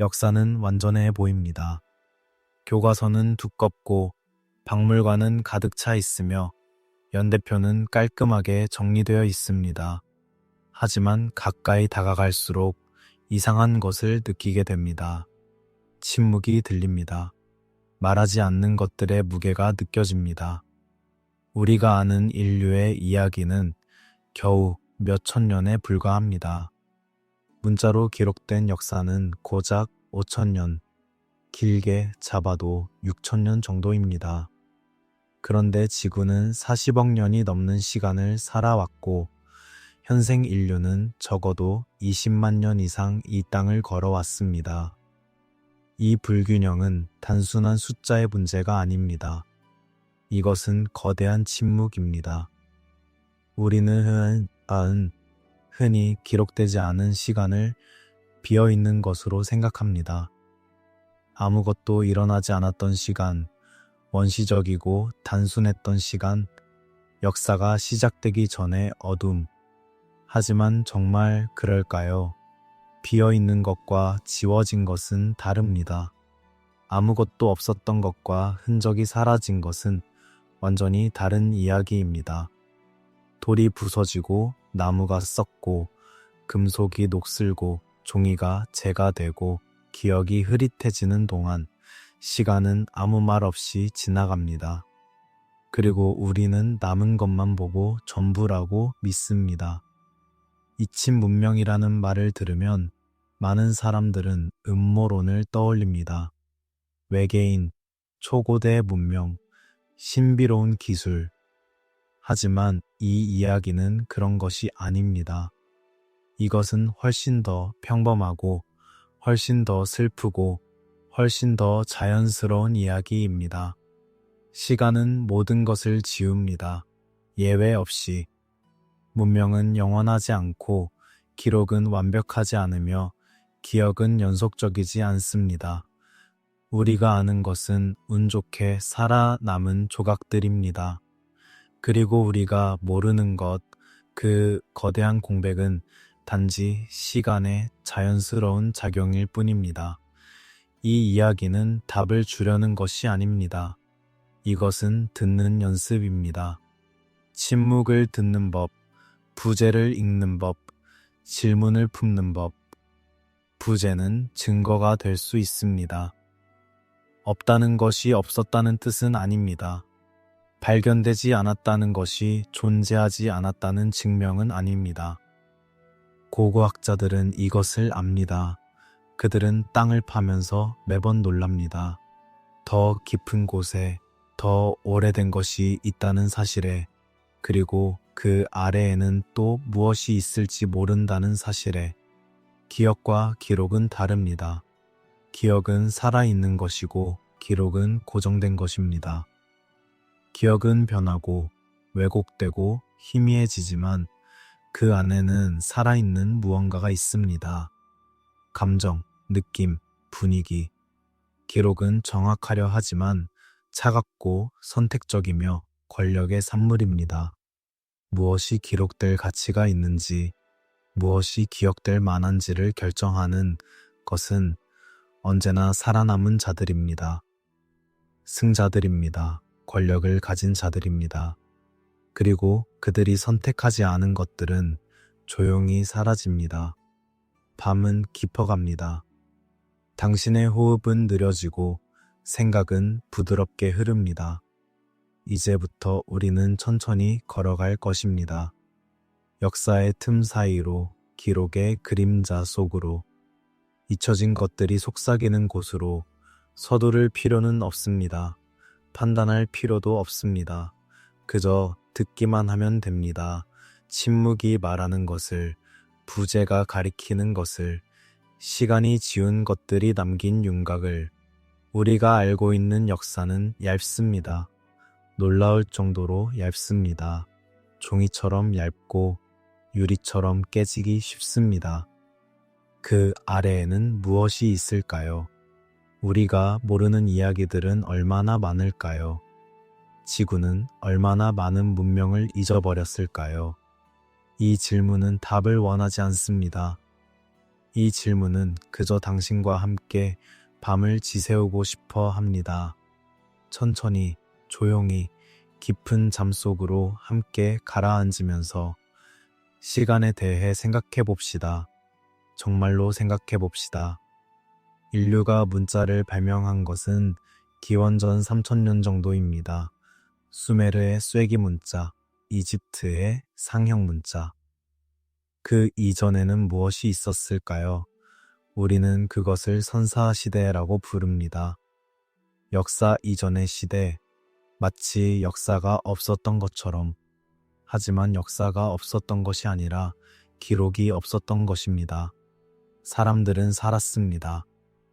역사는 완전해 보입니다. 교과서는 두껍고 박물관은 가득 차 있으며 연대표는 깔끔하게 정리되어 있습니다. 하지만 가까이 다가갈수록 이상한 것을 느끼게 됩니다. 침묵이 들립니다. 말하지 않는 것들의 무게가 느껴집니다. 우리가 아는 인류의 이야기는 겨우 몇천 년에 불과합니다. 문자로 기록된 역사는 고작 5,000년, 길게 잡아도 6,000년 정도입니다. 그런데 지구는 40억 년이 넘는 시간을 살아왔고 현생 인류는 적어도 20만 년 이상 이 땅을 걸어왔습니다. 이 불균형은 단순한 숫자의 문제가 아닙니다. 이것은 거대한 침묵입니다. 우리는 흔히 기록되지 않은 시간을 비어있는 것으로 생각합니다. 아무것도 일어나지 않았던 시간, 원시적이고 단순했던 시간, 역사가 시작되기 전의 어둠. 하지만 정말 그럴까요? 비어있는 것과 지워진 것은 다릅니다. 아무것도 없었던 것과 흔적이 사라진 것은 완전히 다른 이야기입니다. 돌이 부서지고 나무가 썩고 금속이 녹슬고 종이가 재가 되고 기억이 흐릿해지는 동안 시간은 아무 말 없이 지나갑니다. 그리고 우리는 남은 것만 보고 전부라고 믿습니다. 잊힌 문명이라는 말을 들으면 많은 사람들은 음모론을 떠올립니다. 외계인, 초고대 문명, 신비로운 기술. 하지만 이 이야기는 그런 것이 아닙니다. 이것은 훨씬 더 평범하고 훨씬 더 슬프고 훨씬 더 자연스러운 이야기입니다. 시간은 모든 것을 지웁니다. 예외 없이. 문명은 영원하지 않고 기록은 완벽하지 않으며 기억은 연속적이지 않습니다. 우리가 아는 것은 운 좋게 살아남은 조각들입니다. 그리고 우리가 모르는 것, 그 거대한 공백은 단지 시간의 자연스러운 작용일 뿐입니다. 이 이야기는 답을 주려는 것이 아닙니다. 이것은 듣는 연습입니다. 침묵을 듣는 법, 부제를 읽는 법, 질문을 품는 법. 부제는 증거가 될 수 있습니다. 없다는 것이 없었다는 뜻은 아닙니다. 발견되지 않았다는 것이 존재하지 않았다는 증명은 아닙니다. 고고학자들은 이것을 압니다. 그들은 땅을 파면서 매번 놀랍니다. 더 깊은 곳에 더 오래된 것이 있다는 사실에, 그리고 그 아래에는 또 무엇이 있을지 모른다는 사실에. 기억과 기록은 다릅니다. 기억은 살아있는 것이고 기록은 고정된 것입니다. 기억은 변하고 왜곡되고 희미해지지만 그 안에는 살아있는 무언가가 있습니다. 감정, 느낌, 분위기. 기록은 정확하려 하지만 차갑고 선택적이며 권력의 산물입니다. 무엇이 기록될 가치가 있는지, 무엇이 기억될 만한지를 결정하는 것은 언제나 살아남은 자들입니다. 승자들입니다. 권력을 가진 자들입니다. 그리고 그들이 선택하지 않은 것들은 조용히 사라집니다. 밤은 깊어갑니다. 당신의 호흡은 느려지고 생각은 부드럽게 흐릅니다. 이제부터 우리는 천천히 걸어갈 것입니다. 역사의 틈 사이로, 기록의 그림자 속으로, 잊혀진 것들이 속삭이는 곳으로. 서두를 필요는 없습니다. 판단할 필요도 없습니다. 그저 듣기만 하면 됩니다. 침묵이 말하는 것을, 부제가 가리키는 것을, 시간이 지운 것들이 남긴 윤곽을. 우리가 알고 있는 역사는 얇습니다. 놀라울 정도로 얇습니다. 종이처럼 얇고 유리처럼 깨지기 쉽습니다. 그 아래에는 무엇이 있을까요? 우리가 모르는 이야기들은 얼마나 많을까요? 지구는 얼마나 많은 문명을 잊어버렸을까요? 이 질문은 답을 원하지 않습니다. 이 질문은 그저 당신과 함께 밤을 지새우고 싶어 합니다. 천천히, 조용히, 깊은 잠 속으로 함께 가라앉으면서 시간에 대해 생각해 봅시다. 정말로 생각해 봅시다. 인류가 문자를 발명한 것은 기원전 3000년 정도입니다. 수메르의 쐐기 문자, 이집트의 상형 문자. 그 이전에는 무엇이 있었을까요? 우리는 그것을 선사시대라고 부릅니다. 역사 이전의 시대, 마치 역사가 없었던 것처럼. 하지만 역사가 없었던 것이 아니라 기록이 없었던 것입니다. 사람들은 살았습니다.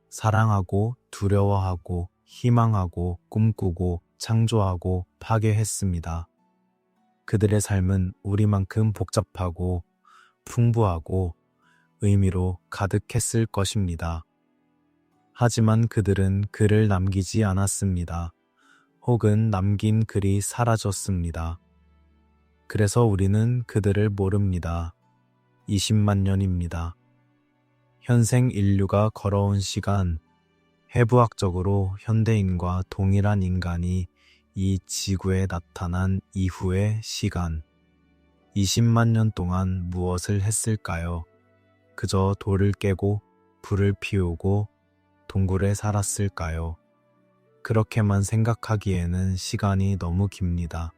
사랑하고 두려워하고 희망하고 꿈꾸고 창조하고 파괴했습니다. 그들의 삶은 우리만큼 복잡하고 풍부하고 의미로 가득했을 것입니다. 하지만 그들은 글을 남기지 않았습니다. 혹은 남긴 글이 사라졌습니다. 그래서 우리는 그들을 모릅니다. 20만 년입니다. 현생 인류가 걸어온 시간, 해부학적으로 현대인과 동일한 인간이 이 지구에 나타난 이후의 시간, 20만 년 동안 무엇을 했을까요? 그저 돌을 깨고 불을 피우고 동굴에 살았을까요? 그렇게만 생각하기에는 시간이 너무 깁니다.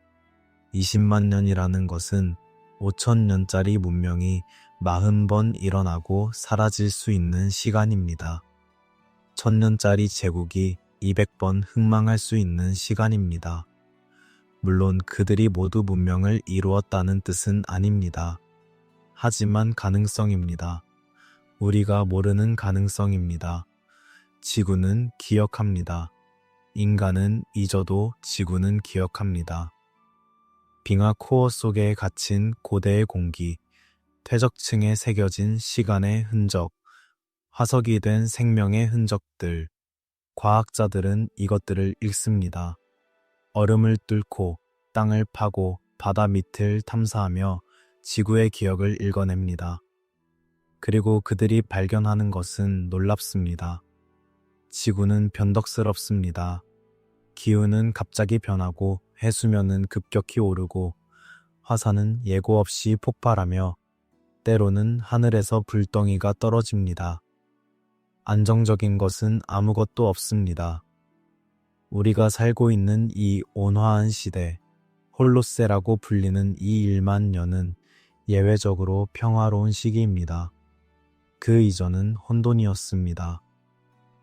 20만 년이라는 것은 5,000년짜리 문명이 40번 일어나고 사라질 수 있는 시간입니다. 1,000년짜리 제국이 200번 흥망할 수 있는 시간입니다. 물론 그들이 모두 문명을 이루었다는 뜻은 아닙니다. 하지만 가능성입니다. 우리가 모르는 가능성입니다. 지구는 기억합니다. 인간은 잊어도 지구는 기억합니다. 빙하 코어 속에 갇힌 고대의 공기, 퇴적층에 새겨진 시간의 흔적, 화석이 된 생명의 흔적들, 과학자들은 이것들을 읽습니다. 얼음을 뚫고 땅을 파고 바다 밑을 탐사하며 지구의 기억을 읽어냅니다. 그리고 그들이 발견하는 것은 놀랍습니다. 지구는 변덕스럽습니다. 기후는 갑자기 변하고 해수면은 급격히 오르고 화산은 예고 없이 폭발하며 때로는 하늘에서 불덩이가 떨어집니다. 안정적인 것은 아무것도 없습니다. 우리가 살고 있는 이 온화한 시대, 홀로세라고 불리는 이 1만 년은 예외적으로 평화로운 시기입니다. 그 이전은 혼돈이었습니다.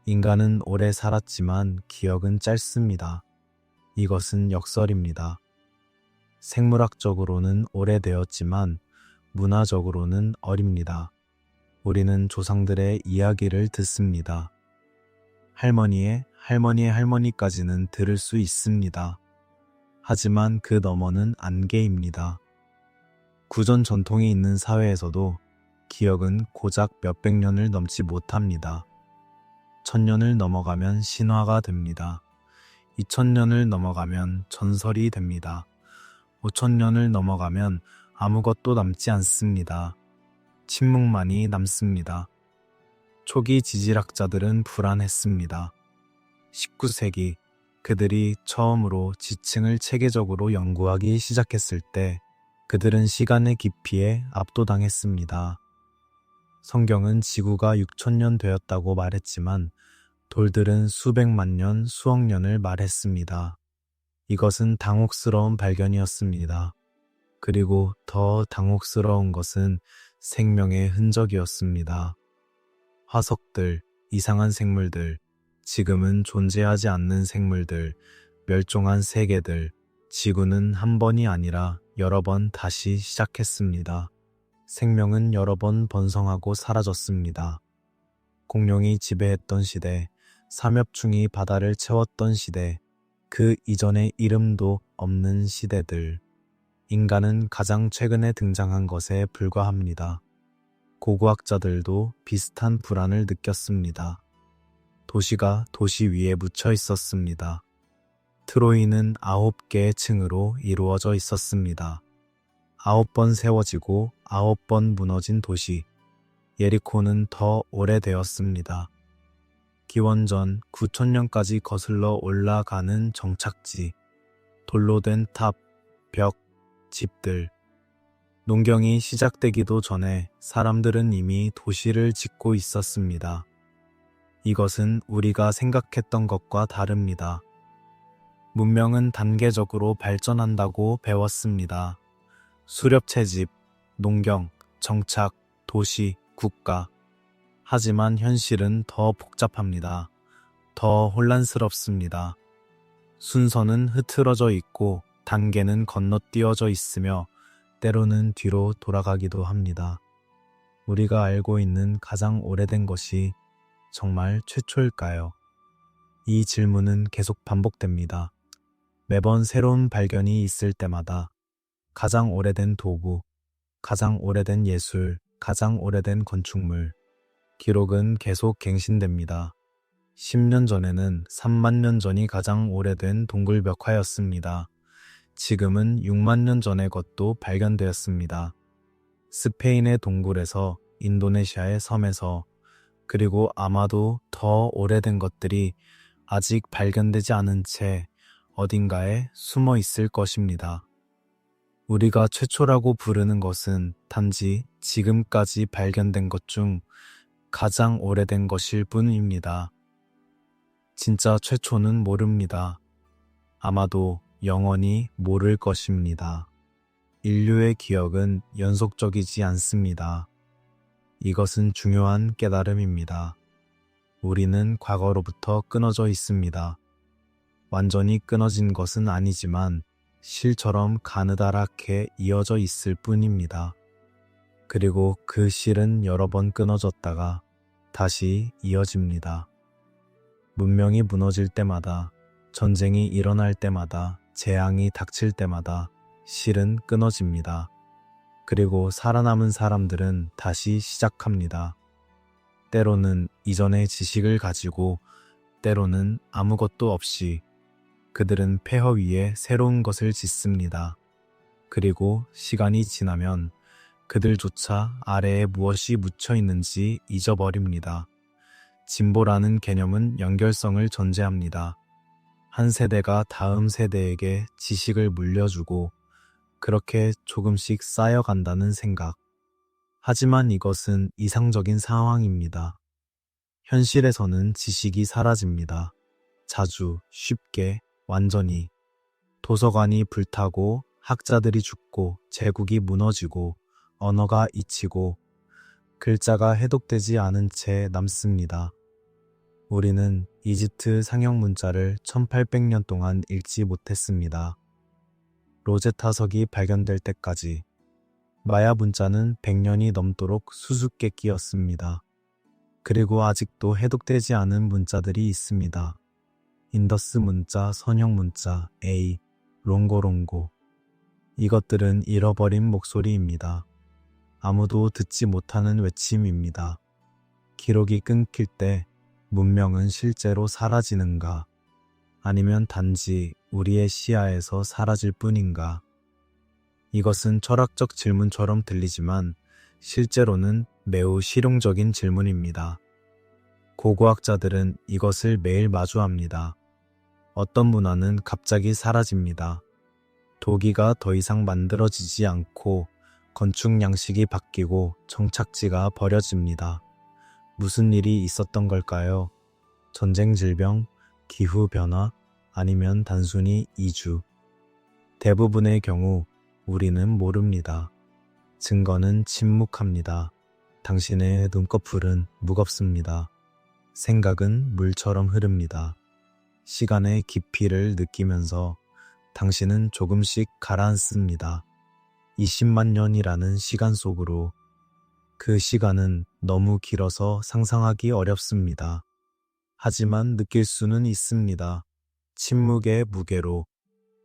인간은 오래 살았지만 기억은 짧습니다. 이것은 역설입니다. 생물학적으로는 오래되었지만 문화적으로는 어립니다. 우리는 조상들의 이야기를 듣습니다. 할머니의 할머니까지는 들을 수 있습니다. 하지만 그 너머는 안개입니다. 구전 전통이 있는 사회에서도 기억은 고작 몇백 년을 넘지 못합니다. 1000년을 넘어가면 신화가 됩니다. 2000년을 넘어가면 전설이 됩니다. 5000년을 넘어가면 아무것도 남지 않습니다. 침묵만이 남습니다. 초기 지질학자들은 불안했습니다. 19세기 그들이 처음으로 지층을 체계적으로 연구하기 시작했을 때 그들은 시간의 깊이에 압도당했습니다. 성경은 지구가 6000년 되었다고 말했지만 돌들은 수백만 년, 수억 년을 말했습니다. 이것은 당혹스러운 발견이었습니다. 그리고 더 당혹스러운 것은 생명의 흔적이었습니다. 화석들, 이상한 생물들, 지금은 존재하지 않는 생물들, 멸종한 세계들, 지구는 한 번이 아니라 여러 번 다시 시작했습니다. 생명은 여러 번 번성하고 사라졌습니다. 공룡이 지배했던 시대, 삼엽충이 바다를 채웠던 시대, 그 이전의 이름도 없는 시대들. 인간은 가장 최근에 등장한 것에 불과합니다. 고고학자들도 비슷한 불안을 느꼈습니다. 도시가 도시 위에 묻혀 있었습니다. 트로이는 9개의 층으로 이루어져 있었습니다. 9번 세워지고 9번 무너진 도시. 예리코는 더 오래되었습니다. 기원전 9천년까지 거슬러 올라가는 정착지, 돌로 된 탑, 벽, 집들. 농경이 시작되기도 전에 사람들은 이미 도시를 짓고 있었습니다. 이것은 우리가 생각했던 것과 다릅니다. 문명은 단계적으로 발전한다고 배웠습니다. 수렵채집, 농경, 정착, 도시, 국가. 하지만 현실은 더 복잡합니다. 더 혼란스럽습니다. 순서는 흐트러져 있고 단계는 건너뛰어져 있으며 때로는 뒤로 돌아가기도 합니다. 우리가 알고 있는 가장 오래된 것이 정말 최초일까요? 이 질문은 계속 반복됩니다. 매번 새로운 발견이 있을 때마다 가장 오래된 도구, 가장 오래된 예술, 가장 오래된 건축물, 기록은 계속 갱신됩니다. 10년 전에는 3만 년 전이 가장 오래된 동굴벽화였습니다. 지금은 6만 년 전의 것도 발견되었습니다. 스페인의 동굴에서, 인도네시아의 섬에서, 그리고 아마도 더 오래된 것들이 아직 발견되지 않은 채 어딘가에 숨어 있을 것입니다. 우리가 최초라고 부르는 것은 단지 지금까지 발견된 것 중 가장 오래된 것일 뿐입니다. 진짜 최초는 모릅니다. 아마도 영원히 모를 것입니다. 인류의 기억은 연속적이지 않습니다. 이것은 중요한 깨달음입니다. 우리는 과거로부터 끊어져 있습니다. 완전히 끊어진 것은 아니지만 실처럼 가느다랗게 이어져 있을 뿐입니다. 그리고 그 실은 여러 번 끊어졌다가 다시 이어집니다. 문명이 무너질 때마다, 전쟁이 일어날 때마다, 재앙이 닥칠 때마다 실은 끊어집니다. 그리고 살아남은 사람들은 다시 시작합니다. 때로는 이전의 지식을 가지고, 때로는 아무것도 없이 그들은 폐허 위에 새로운 것을 짓습니다. 그리고 시간이 지나면 그들조차 아래에 무엇이 묻혀 있는지 잊어버립니다. 진보라는 개념은 연결성을 전제합니다. 한 세대가 다음 세대에게 지식을 물려주고 그렇게 조금씩 쌓여간다는 생각. 하지만 이것은 이상적인 상황입니다. 현실에서는 지식이 사라집니다. 자주, 쉽게, 완전히. 도서관이 불타고 학자들이 죽고 제국이 무너지고 언어가 잊히고 글자가 해독되지 않은 채 남습니다. 우리는 이집트 상형 문자를 1800년 동안 읽지 못했습니다. 로제타석이 발견될 때까지. 마야 문자는 100년이 넘도록 수수께끼였습니다. 그리고 아직도 해독되지 않은 문자들이 있습니다. 인더스 문자, 선형 문자, A, 롱고롱고. 이것들은 잃어버린 목소리입니다. 아무도 듣지 못하는 외침입니다. 기록이 끊길 때 문명은 실제로 사라지는가? 아니면 단지 우리의 시야에서 사라질 뿐인가? 이것은 철학적 질문처럼 들리지만 실제로는 매우 실용적인 질문입니다. 고고학자들은 이것을 매일 마주합니다. 어떤 문화는 갑자기 사라집니다. 도기가 더 이상 만들어지지 않고 건축 양식이 바뀌고 정착지가 버려집니다. 무슨 일이 있었던 걸까요? 전쟁, 질병, 기후변화, 아니면 단순히 이주. 대부분의 경우 우리는 모릅니다. 증거는 침묵합니다. 당신의 눈꺼풀은 무겁습니다. 생각은 물처럼 흐릅니다. 시간의 깊이를 느끼면서 당신은 조금씩 가라앉습니다. 20만 년이라는 시간 속으로. 그 시간은 너무 길어서 상상하기 어렵습니다. 하지만 느낄 수는 있습니다. 침묵의 무게로,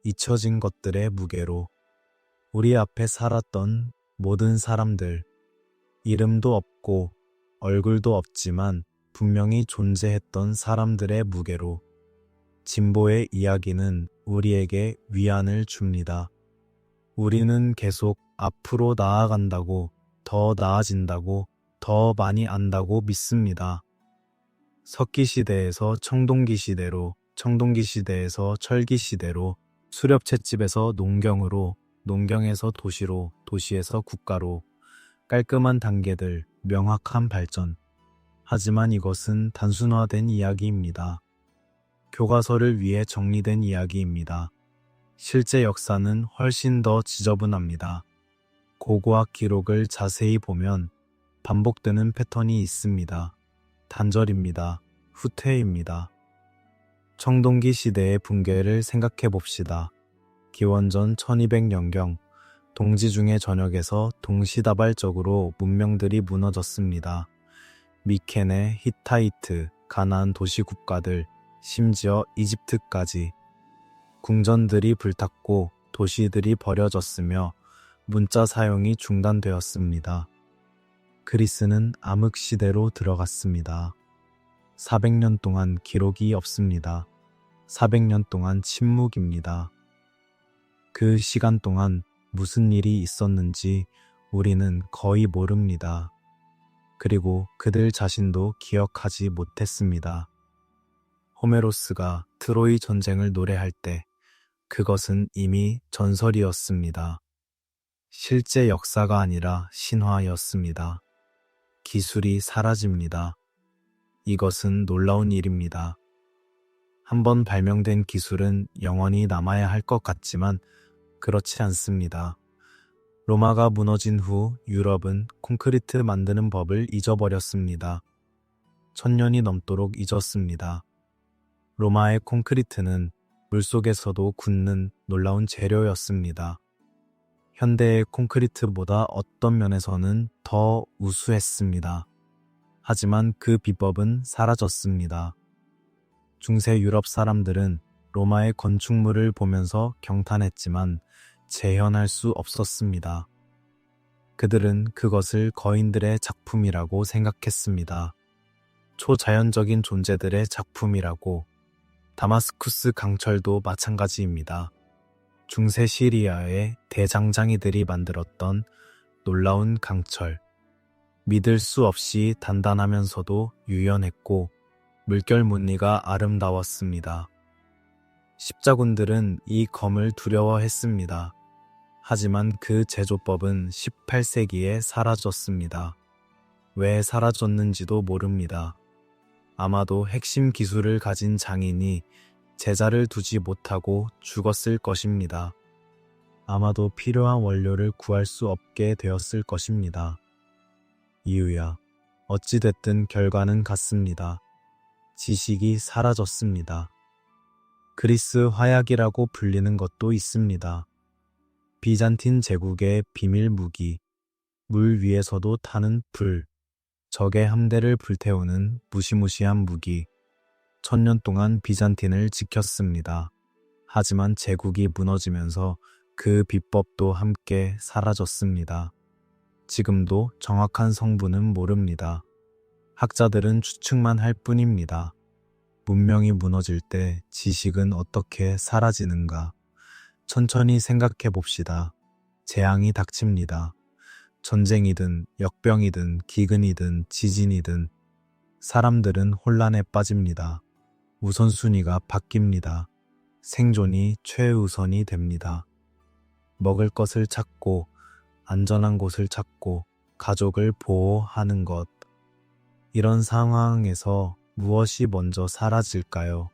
잊혀진 것들의 무게로. 우리 앞에 살았던 모든 사람들, 이름도 없고 얼굴도 없지만 분명히 존재했던 사람들의 무게로. 진보의 이야기는 우리에게 위안을 줍니다. 우리는 계속 앞으로 나아간다고, 더 나아진다고, 더 많이 안다고 믿습니다. 석기 시대에서 청동기 시대로, 청동기 시대에서 철기 시대로, 수렵채집에서 농경으로, 농경에서 도시로, 도시에서 국가로, 깔끔한 단계들, 명확한 발전. 하지만 이것은 단순화된 이야기입니다. 교과서를 위해 정리된 이야기입니다. 실제 역사는 훨씬 더 지저분합니다. 고고학 기록을 자세히 보면 반복되는 패턴이 있습니다. 단절입니다. 후퇴입니다. 청동기 시대의 붕괴를 생각해 봅시다. 기원전 1200년경 동지중해 전역에서 동시다발적으로 문명들이 무너졌습니다. 미케네, 히타이트, 가나안 도시 국가들, 심지어 이집트까지. 궁전들이 불탔고 도시들이 버려졌으며 문자 사용이 중단되었습니다. 그리스는 암흑시대로 들어갔습니다. 400년 동안 기록이 없습니다. 400년 동안 침묵입니다. 그 시간 동안 무슨 일이 있었는지 우리는 거의 모릅니다. 그리고 그들 자신도 기억하지 못했습니다. 호메로스가 트로이 전쟁을 노래할 때 그것은 이미 전설이었습니다. 실제 역사가 아니라 신화였습니다. 기술이 사라집니다. 이것은 놀라운 일입니다. 한번 발명된 기술은 영원히 남아야 할 것 같지만 그렇지 않습니다. 로마가 무너진 후 유럽은 콘크리트 만드는 법을 잊어버렸습니다. 1000년이 넘도록 잊었습니다. 로마의 콘크리트는 물속에서도 굳는 놀라운 재료였습니다. 현대의 콘크리트보다 어떤 면에서는 더 우수했습니다. 하지만 그 비법은 사라졌습니다. 중세 유럽 사람들은 로마의 건축물을 보면서 경탄했지만 재현할 수 없었습니다. 그들은 그것을 거인들의 작품이라고 생각했습니다. 초자연적인 존재들의 작품이라고. 다마스쿠스 강철도 마찬가지입니다. 중세 시리아의 대장장이들이 만들었던 놀라운 강철. 믿을 수 없이 단단하면서도 유연했고 물결 무늬가 아름다웠습니다. 십자군들은 이 검을 두려워했습니다. 하지만 그 제조법은 18세기에 사라졌습니다. 왜 사라졌는지도 모릅니다. 아마도 핵심 기술을 가진 장인이 제자를 두지 못하고 죽었을 것입니다. 아마도 필요한 원료를 구할 수 없게 되었을 것입니다. 이유야, 어찌됐든 결과는 같습니다. 지식이 사라졌습니다. 그리스 화약이라고 불리는 것도 있습니다. 비잔틴 제국의 비밀 무기, 물 위에서도 타는 불, 적의 함대를 불태우는 무시무시한 무기. 1000년 동안 비잔틴을 지켰습니다. 하지만 제국이 무너지면서 그 비법도 함께 사라졌습니다. 지금도 정확한 성분은 모릅니다. 학자들은 추측만 할 뿐입니다. 문명이 무너질 때 지식은 어떻게 사라지는가? 천천히 생각해 봅시다. 재앙이 닥칩니다. 전쟁이든 역병이든 기근이든 지진이든 사람들은 혼란에 빠집니다. 우선순위가 바뀝니다. 생존이 최우선이 됩니다. 먹을 것을 찾고 안전한 곳을 찾고 가족을 보호하는 것. 이런 상황에서 무엇이 먼저 사라질까요?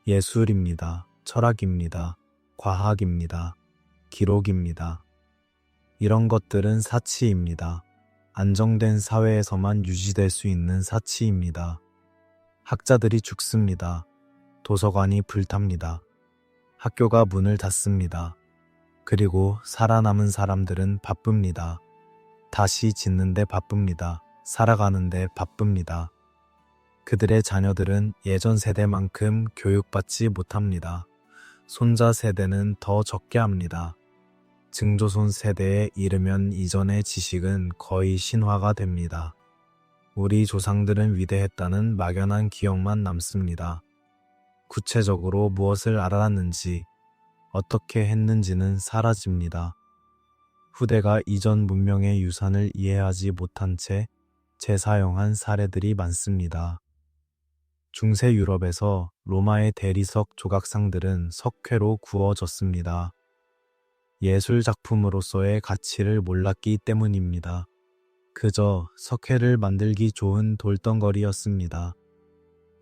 예술입니다. 철학입니다. 과학입니다. 기록입니다. 이런 것들은 사치입니다. 안정된 사회에서만 유지될 수 있는 사치입니다. 학자들이 죽습니다. 도서관이 불탑니다. 학교가 문을 닫습니다. 그리고 살아남은 사람들은 바쁩니다. 다시 짓는데 바쁩니다. 살아가는데 바쁩니다. 그들의 자녀들은 예전 세대만큼 교육받지 못합니다. 손자 세대는 더 적게 합니다. 증조손 세대에 이르면 이전의 지식은 거의 신화가 됩니다. 우리 조상들은 위대했다는 막연한 기억만 남습니다. 구체적으로 무엇을 알았는지, 어떻게 했는지는 사라집니다. 후대가 이전 문명의 유산을 이해하지 못한 채 재사용한 사례들이 많습니다. 중세 유럽에서 로마의 대리석 조각상들은 석회로 구워졌습니다. 예술 작품으로서의 가치를 몰랐기 때문입니다. 그저 석회를 만들기 좋은 돌덩거리였습니다.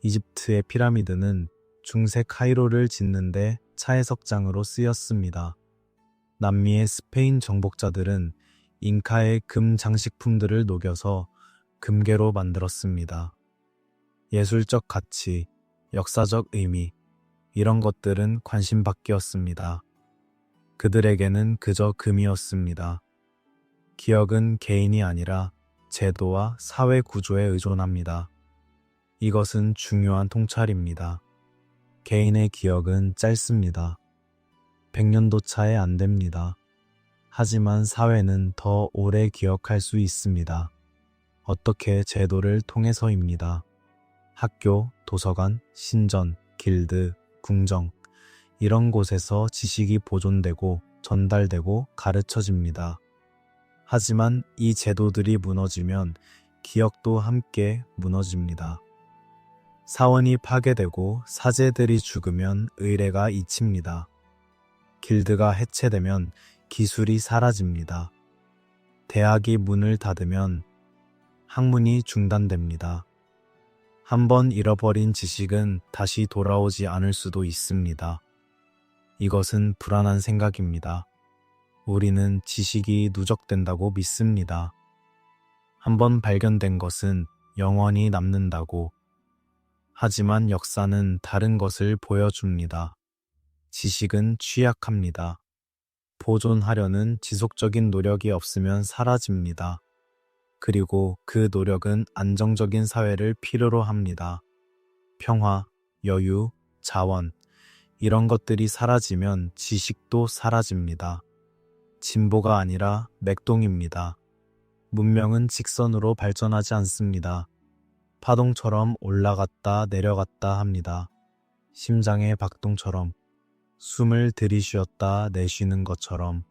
이집트의 피라미드는 중세 카이로를 짓는데 차해석장으로 쓰였습니다. 남미의 스페인 정복자들은 잉카의 금 장식품들을 녹여서 금괴로 만들었습니다. 예술적 가치, 역사적 의미, 이런 것들은 관심 밖이었습니다. 그들에게는 그저 금이었습니다. 기억은 개인이 아니라 제도와 사회 구조에 의존합니다. 이것은 중요한 통찰입니다. 개인의 기억은 짧습니다. 100년도 차에 안 됩니다. 하지만 사회는 더 오래 기억할 수 있습니다. 어떻게 제도를 통해서입니다. 학교, 도서관, 신전, 길드, 궁정, 이런 곳에서 지식이 보존되고 전달되고 가르쳐집니다. 하지만 이 제도들이 무너지면 기억도 함께 무너집니다. 사원이 파괴되고 사제들이 죽으면 의례가 잊힙니다. 길드가 해체되면 기술이 사라집니다. 대학이 문을 닫으면 학문이 중단됩니다. 한번 잃어버린 지식은 다시 돌아오지 않을 수도 있습니다. 이것은 불안한 생각입니다. 우리는 지식이 누적된다고 믿습니다. 한번 발견된 것은 영원히 남는다고. 하지만 역사는 다른 것을 보여줍니다. 지식은 취약합니다. 보존하려는 지속적인 노력이 없으면 사라집니다. 그리고 그 노력은 안정적인 사회를 필요로 합니다. 평화, 여유, 자원, 이런 것들이 사라지면 지식도 사라집니다. 진보가 아니라 맥동입니다. 문명은 직선으로 발전하지 않습니다. 파동처럼 올라갔다 내려갔다 합니다. 심장의 박동처럼, 숨을 들이쉬었다 내쉬는 것처럼.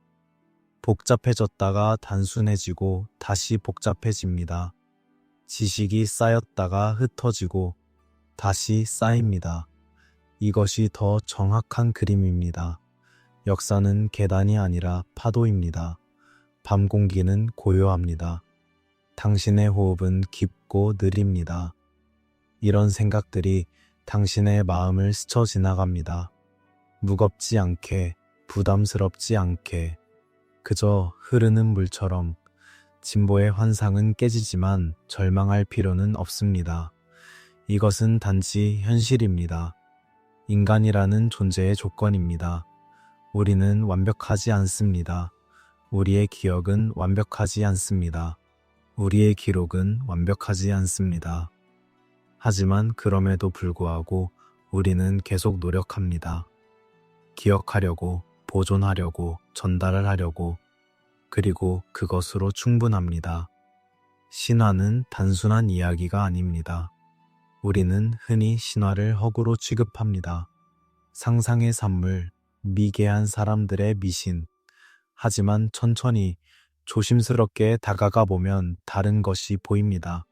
복잡해졌다가 단순해지고 다시 복잡해집니다. 지식이 쌓였다가 흩어지고 다시 쌓입니다. 이것이 더 정확한 그림입니다. 역사는 계단이 아니라 파도입니다. 밤 공기는 고요합니다. 당신의 호흡은 깊고 느립니다. 이런 생각들이 당신의 마음을 스쳐 지나갑니다. 무겁지 않게, 부담스럽지 않게, 그저 흐르는 물처럼. 진보의 환상은 깨지지만 절망할 필요는 없습니다. 이것은 단지 현실입니다. 인간이라는 존재의 조건입니다. 우리는 완벽하지 않습니다. 우리의 기억은 완벽하지 않습니다. 우리의 기록은 완벽하지 않습니다. 하지만 그럼에도 불구하고 우리는 계속 노력합니다. 기억하려고, 보존하려고, 전달을 하려고, 그리고 그것으로 충분합니다. 신화는 단순한 이야기가 아닙니다. 우리는 흔히 신화를 허구로 취급합니다. 상상의 산물, 미개한 사람들의 미신. 하지만 천천히 조심스럽게 다가가 보면 다른 것이 보입니다.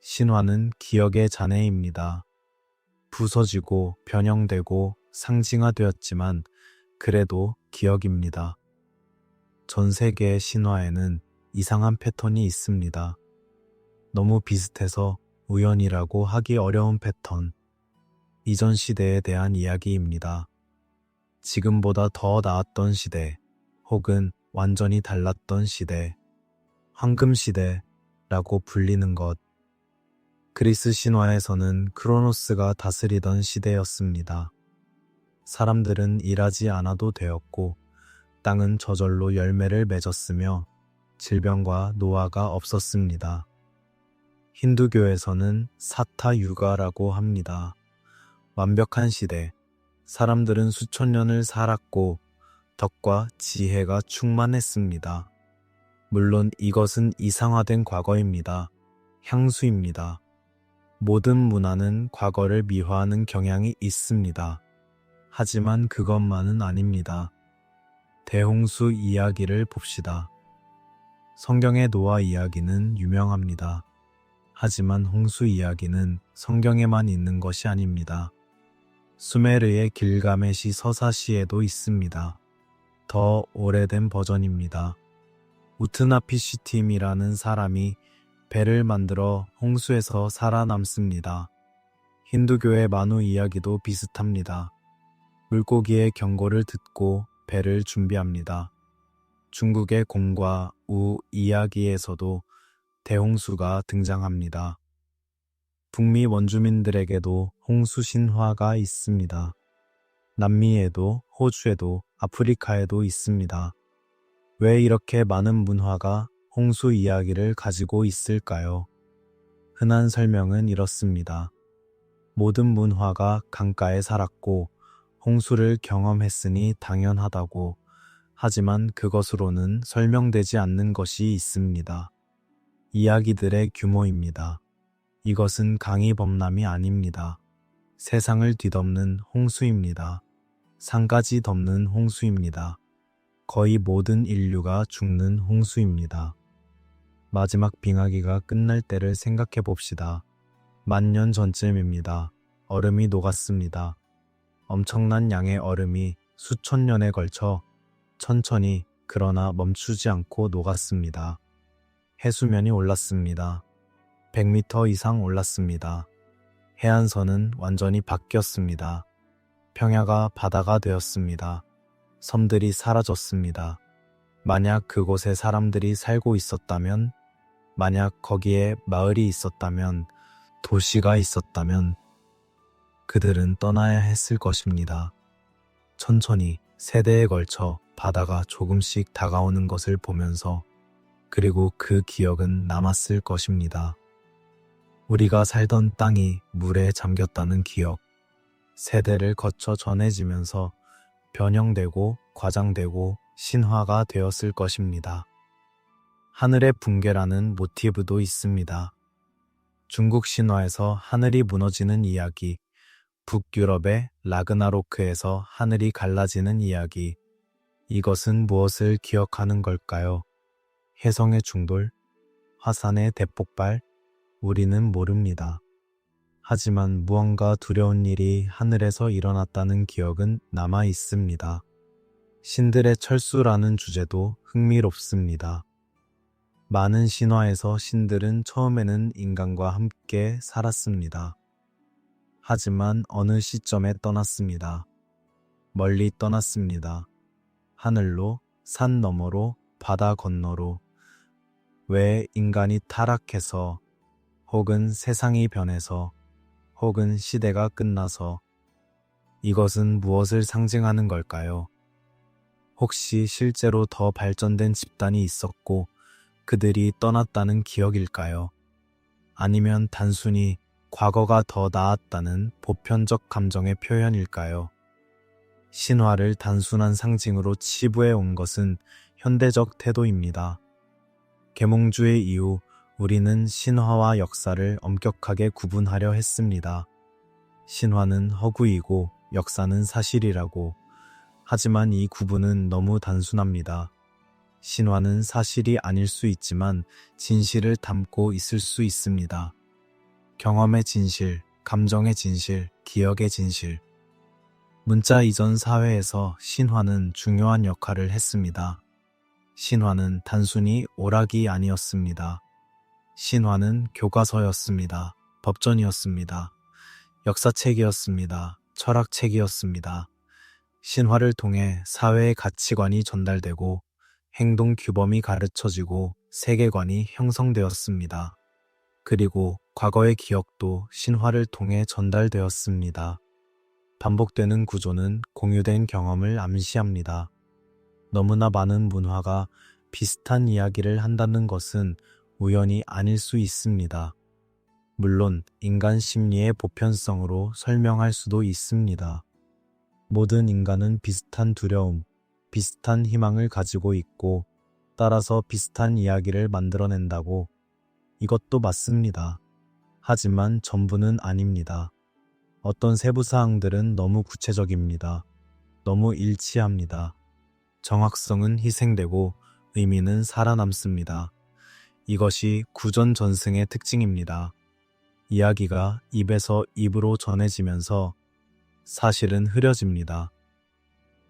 신화는 기억의 잔해입니다. 부서지고 변형되고 상징화되었지만 그래도 기억입니다. 전 세계의 신화에는 이상한 패턴이 있습니다. 너무 비슷해서 우연이라고 하기 어려운 패턴. 이전 시대에 대한 이야기입니다. 지금보다 더 나았던 시대, 혹은 완전히 달랐던 시대, 황금시대라고 불리는 것. 그리스 신화에서는 크로노스가 다스리던 시대였습니다. 사람들은 일하지 않아도 되었고, 땅은 저절로 열매를 맺었으며 질병과 노화가 없었습니다. 힌두교에서는 사타유가라고 합니다. 완벽한 시대, 사람들은 수천 년을 살았고 덕과 지혜가 충만했습니다. 물론 이것은 이상화된 과거입니다. 향수입니다. 모든 문화는 과거를 미화하는 경향이 있습니다. 하지만 그것만은 아닙니다. 대홍수 이야기를 봅시다. 성경의 노아 이야기는 유명합니다. 하지만 홍수 이야기는 성경에만 있는 것이 아닙니다. 수메르의 길가메시 서사시에도 있습니다. 더 오래된 버전입니다. 우트나피시팀이라는 사람이 배를 만들어 홍수에서 살아남습니다. 힌두교의 마누 이야기도 비슷합니다. 물고기의 경고를 듣고 배를 준비합니다. 중국의 공과 우 이야기에서도 대홍수가 등장합니다. 북미 원주민들에게도 홍수 신화가 있습니다. 남미에도 호주에도 아프리카에도 있습니다. 왜 이렇게 많은 문화가 홍수 이야기를 가지고 있을까요? 흔한 설명은 이렇습니다. 모든 문화가 강가에 살았고 홍수를 경험했으니 당연하다고. 하지만 그것으로는 설명되지 않는 것이 있습니다. 이야기들의 규모입니다. 이것은 강이 범람이 아닙니다. 세상을 뒤덮는 홍수입니다. 산까지 덮는 홍수입니다. 거의 모든 인류가 죽는 홍수입니다. 마지막 빙하기가 끝날 때를 생각해 봅시다. 10,000년 전쯤입니다. 얼음이 녹았습니다. 엄청난 양의 얼음이 수천 년에 걸쳐 천천히 그러나 멈추지 않고 녹았습니다. 해수면이 올랐습니다. 100m 이상 올랐습니다. 해안선은 완전히 바뀌었습니다. 평야가 바다가 되었습니다. 섬들이 사라졌습니다. 만약 그곳에 사람들이 살고 있었다면, 만약 거기에 마을이 있었다면, 도시가 있었다면, 그들은 떠나야 했을 것입니다. 천천히 세대에 걸쳐 바다가 조금씩 다가오는 것을 보면서 그리고 그 기억은 남았을 것입니다. 우리가 살던 땅이 물에 잠겼다는 기억, 세대를 거쳐 전해지면서 변형되고 과장되고 신화가 되었을 것입니다. 하늘의 붕괴라는 모티브도 있습니다. 중국 신화에서 하늘이 무너지는 이야기, 북유럽의 라그나로크에서 하늘이 갈라지는 이야기, 이것은 무엇을 기억하는 걸까요? 혜성의 충돌, 화산의 대폭발, 우리는 모릅니다. 하지만 무언가 두려운 일이 하늘에서 일어났다는 기억은 남아 있습니다. 신들의 철수라는 주제도 흥미롭습니다. 많은 신화에서 신들은 처음에는 인간과 함께 살았습니다. 하지만 어느 시점에 떠났습니다. 멀리 떠났습니다. 하늘로, 산 너머로, 바다 건너로. 왜 인간이 타락해서, 혹은 세상이 변해서, 혹은 시대가 끝나서, 이것은 무엇을 상징하는 걸까요? 혹시 실제로 더 발전된 집단이 있었고 그들이 떠났다는 기억일까요? 아니면 단순히 과거가 더 나았다는 보편적 감정의 표현일까요? 신화를 단순한 상징으로 치부해 온 것은 현대적 태도입니다. 계몽주의 이후 우리는 신화와 역사를 엄격하게 구분하려 했습니다. 신화는 허구이고 역사는 사실이라고. 하지만 이 구분은 너무 단순합니다. 신화는 사실이 아닐 수 있지만 진실을 담고 있을 수 있습니다. 경험의 진실, 감정의 진실, 기억의 진실. 문자 이전 사회에서 신화는 중요한 역할을 했습니다. 신화는 단순히 오락이 아니었습니다. 신화는 교과서였습니다. 법전이었습니다. 역사책이었습니다. 철학책이었습니다. 신화를 통해 사회의 가치관이 전달되고 행동 규범이 가르쳐지고 세계관이 형성되었습니다. 그리고 과거의 기억도 신화를 통해 전달되었습니다. 반복되는 구조는 공유된 경험을 암시합니다. 너무나 많은 문화가 비슷한 이야기를 한다는 것은 우연이 아닐 수 있습니다. 물론 인간 심리의 보편성으로 설명할 수도 있습니다. 모든 인간은 비슷한 두려움, 비슷한 희망을 가지고 있고 따라서 비슷한 이야기를 만들어낸다고. 이것도 맞습니다. 하지만 전부는 아닙니다. 어떤 세부 사항들은 너무 구체적입니다. 너무 일치합니다. 정확성은 희생되고 의미는 살아남습니다. 이것이 구전전승의 특징입니다. 이야기가 입에서 입으로 전해지면서 사실은 흐려집니다.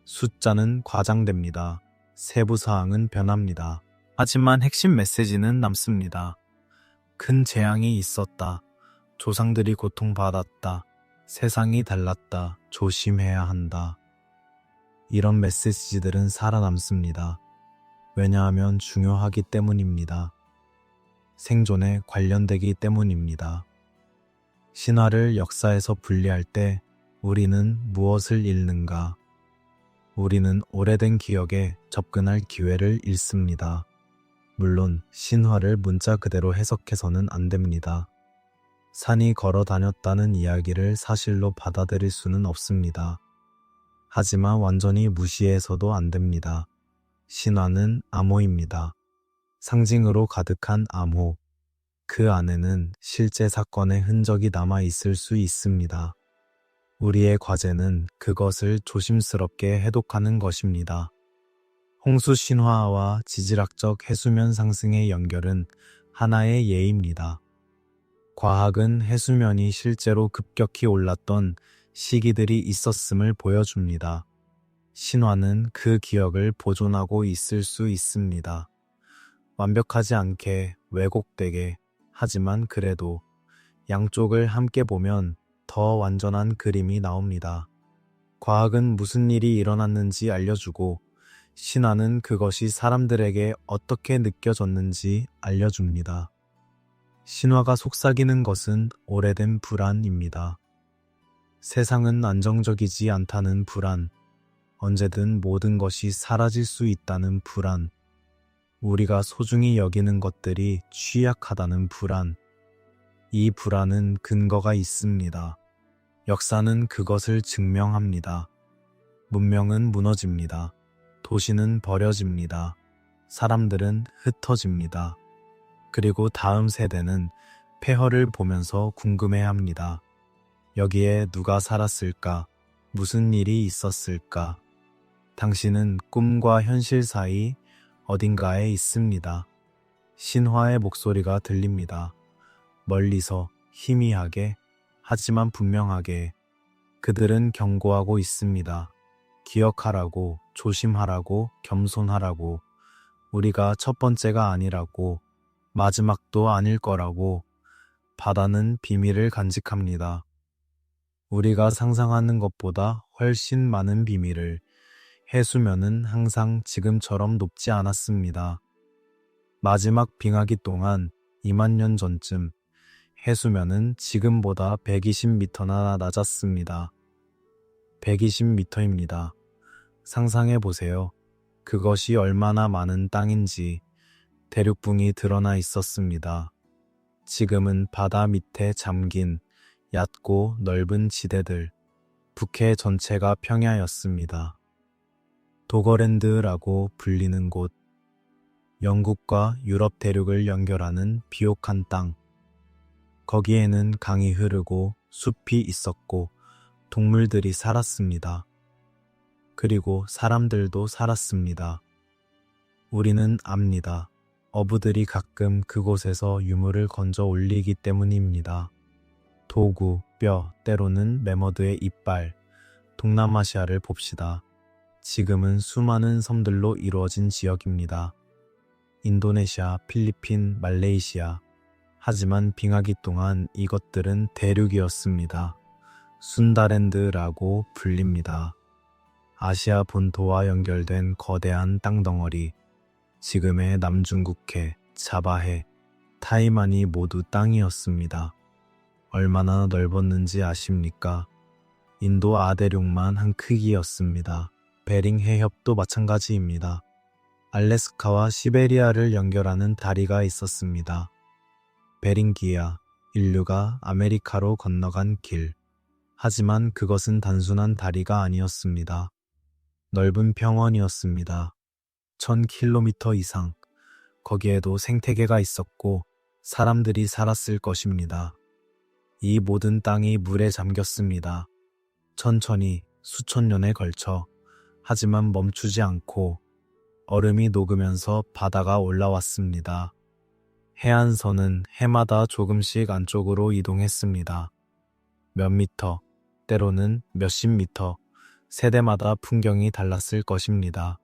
숫자는 과장됩니다. 세부 사항은 변합니다. 하지만 핵심 메시지는 남습니다. 큰 재앙이 있었다. 조상들이 고통받았다. 세상이 달랐다. 조심해야 한다. 이런 메시지들은 살아남습니다. 왜냐하면 중요하기 때문입니다. 생존에 관련되기 때문입니다. 신화를 역사에서 분리할 때 우리는 무엇을 잃는가? 우리는 오래된 기억에 접근할 기회를 잃습니다. 물론 신화를 문자 그대로 해석해서는 안 됩니다. 산이 걸어 다녔다는 이야기를 사실로 받아들일 수는 없습니다. 하지만 완전히 무시해서도 안 됩니다. 신화는 암호입니다. 상징으로 가득한 암호. 그 안에는 실제 사건의 흔적이 남아 있을 수 있습니다. 우리의 과제는 그것을 조심스럽게 해독하는 것입니다. 홍수 신화와 지질학적 해수면 상승의 연결은 하나의 예입니다. 과학은 해수면이 실제로 급격히 올랐던 시기들이 있었음을 보여줍니다. 신화는 그 기억을 보존하고 있을 수 있습니다. 완벽하지 않게, 왜곡되게, 하지만 그래도 양쪽을 함께 보면 더 완전한 그림이 나옵니다. 과학은 무슨 일이 일어났는지 알려주고, 신화는 그것이 사람들에게 어떻게 느껴졌는지 알려줍니다. 신화가 속삭이는 것은 오래된 불안입니다. 세상은 안정적이지 않다는 불안, 언제든 모든 것이 사라질 수 있다는 불안, 우리가 소중히 여기는 것들이 취약하다는 불안, 이 불안은 근거가 있습니다. 역사는 그것을 증명합니다. 문명은 무너집니다. 도시는 버려집니다. 사람들은 흩어집니다. 그리고 다음 세대는 폐허를 보면서 궁금해합니다. 여기에 누가 살았을까? 무슨 일이 있었을까? 당신은 꿈과 현실 사이 어딘가에 있습니다. 신화의 목소리가 들립니다. 멀리서 희미하게, 하지만 분명하게 그들은 경고하고 있습니다. 기억하라고, 조심하라고, 겸손하라고, 우리가 첫 번째가 아니라고, 마지막도 아닐 거라고. 바다는 비밀을 간직합니다. 우리가 상상하는 것보다 훨씬 많은 비밀을. 해수면은 항상 지금처럼 높지 않았습니다. 마지막 빙하기 동안 2만 년 전쯤 해수면은 지금보다 120m나 낮았습니다. 120m입니다. 상상해 보세요. 그것이 얼마나 많은 땅인지. 대륙붕이 드러나 있었습니다. 지금은 바다 밑에 잠긴 얕고 넓은 지대들, 북해 전체가 평야였습니다. 도거랜드라고 불리는 곳, 영국과 유럽 대륙을 연결하는 비옥한 땅. 거기에는 강이 흐르고 숲이 있었고 동물들이 살았습니다. 그리고 사람들도 살았습니다. 우리는 압니다. 어부들이 가끔 그곳에서 유물을 건져 올리기 때문입니다. 도구, 뼈, 때로는 매머드의 이빨. 동남아시아를 봅시다. 지금은 수많은 섬들로 이루어진 지역입니다. 인도네시아, 필리핀, 말레이시아. 하지만 빙하기 동안 이것들은 대륙이었습니다. 순다랜드라고 불립니다. 아시아 본토와 연결된 거대한 땅덩어리. 지금의 남중국해, 자바해, 타이만이 모두 땅이었습니다. 얼마나 넓었는지 아십니까? 인도 아대륙만 한 크기였습니다. 베링 해협도 마찬가지입니다. 알래스카와 시베리아를 연결하는 다리가 있었습니다. 베링기아, 인류가 아메리카로 건너간 길. 하지만 그것은 단순한 다리가 아니었습니다. 넓은 평원이었습니다. 1000km 이상. 거기에도 생태계가 있었고 사람들이 살았을 것입니다. 이 모든 땅이 물에 잠겼습니다. 천천히 수천 년에 걸쳐. 하지만 멈추지 않고 얼음이 녹으면서 바다가 올라왔습니다. 해안선은 해마다 조금씩 안쪽으로 이동했습니다. 몇 미터, 때로는 몇십 미터, 세대마다 풍경이 달랐을 것입니다.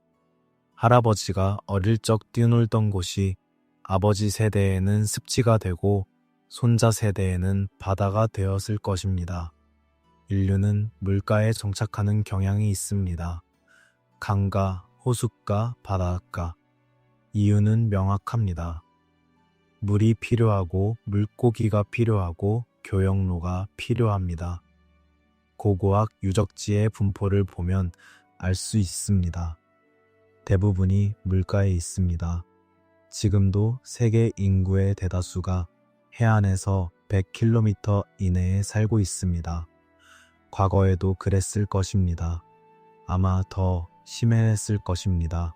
할아버지가 어릴 적 뛰놀던 곳이 아버지 세대에는 습지가 되고 손자 세대에는 바다가 되었을 것입니다. 인류는 물가에 정착하는 경향이 있습니다. 강가, 호숫가, 바닷가. 이유는 명확합니다. 물이 필요하고 물고기가 필요하고 교역로가 필요합니다. 고고학 유적지의 분포를 보면 알 수 있습니다. 대부분이 물가에 있습니다. 지금도 세계 인구의 대다수가 해안에서 100km 이내에 살고 있습니다. 과거에도 그랬을 것입니다. 아마 더 심했을 것입니다.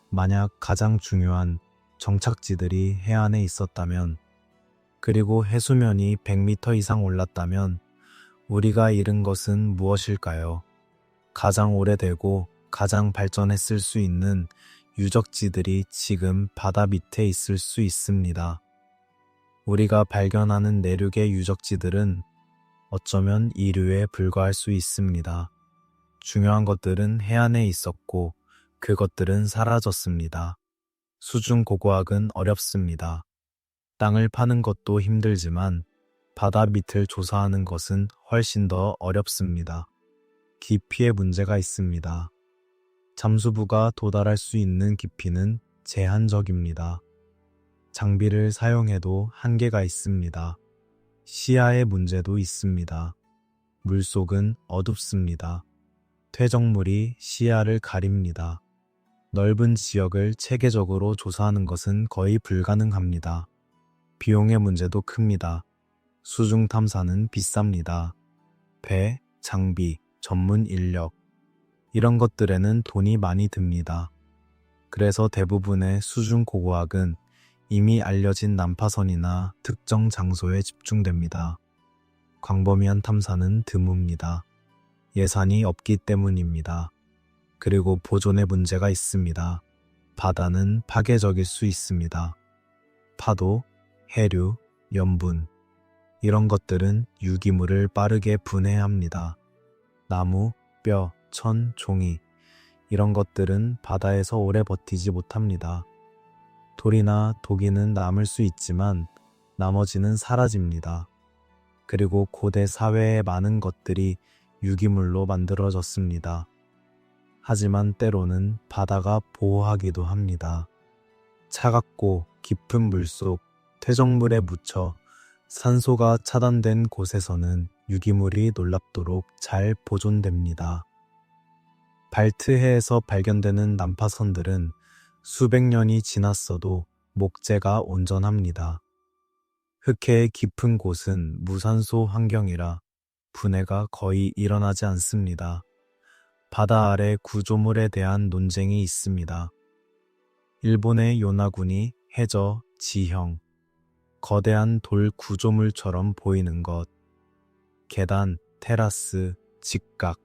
만약 가장 중요한 정착지들이 해안에 있었다면, 그리고 해수면이 100m 이상 올랐다면 우리가 잃은 것은 무엇일까요? 가장 오래되고 가장 발전했을 수 있는 유적지들이 지금 바다 밑에 있을 수 있습니다. 우리가 발견하는 내륙의 유적지들은 어쩌면 이류에 불과할 수 있습니다. 중요한 것들은 해안에 있었고 그것들은 사라졌습니다. 수중고고학은 어렵습니다. 땅을 파는 것도 힘들지만 바다 밑을 조사하는 것은 훨씬 더 어렵습니다. 깊이에 문제가 있습니다. 잠수부가 도달할 수 있는 깊이는 제한적입니다. 장비를 사용해도 한계가 있습니다. 시야의 문제도 있습니다. 물속은 어둡습니다. 퇴적물이 시야를 가립니다. 넓은 지역을 체계적으로 조사하는 것은 거의 불가능합니다. 비용의 문제도 큽니다. 수중 탐사는 비쌉니다. 배, 장비, 전문 인력, 이런 것들에는 돈이 많이 듭니다. 그래서 대부분의 수중 고고학은 이미 알려진 난파선이나 특정 장소에 집중됩니다. 광범위한 탐사는 드뭅니다. 예산이 없기 때문입니다. 그리고 보존의 문제가 있습니다. 바다는 파괴적일 수 있습니다. 파도, 해류, 염분, 이런 것들은 유기물을 빠르게 분해합니다. 나무, 뼈, 천, 종이, 이런 것들은 바다에서 오래 버티지 못합니다. 돌이나 도기는 남을 수 있지만 나머지는 사라집니다. 그리고 고대 사회의 많은 것들이 유기물로 만들어졌습니다. 하지만 때로는 바다가 보호하기도 합니다. 차갑고 깊은 물속 퇴적물에 묻혀 산소가 차단된 곳에서는 유기물이 놀랍도록 잘 보존됩니다. 발트해에서 발견되는 난파선들은 수백 년이 지났어도 목재가 온전합니다. 흑해의 깊은 곳은 무산소 환경이라 분해가 거의 일어나지 않습니다. 바다 아래 구조물에 대한 논쟁이 있습니다. 일본의 요나군이 해저, 지형, 거대한 돌 구조물처럼 보이는 것, 계단, 테라스, 직각,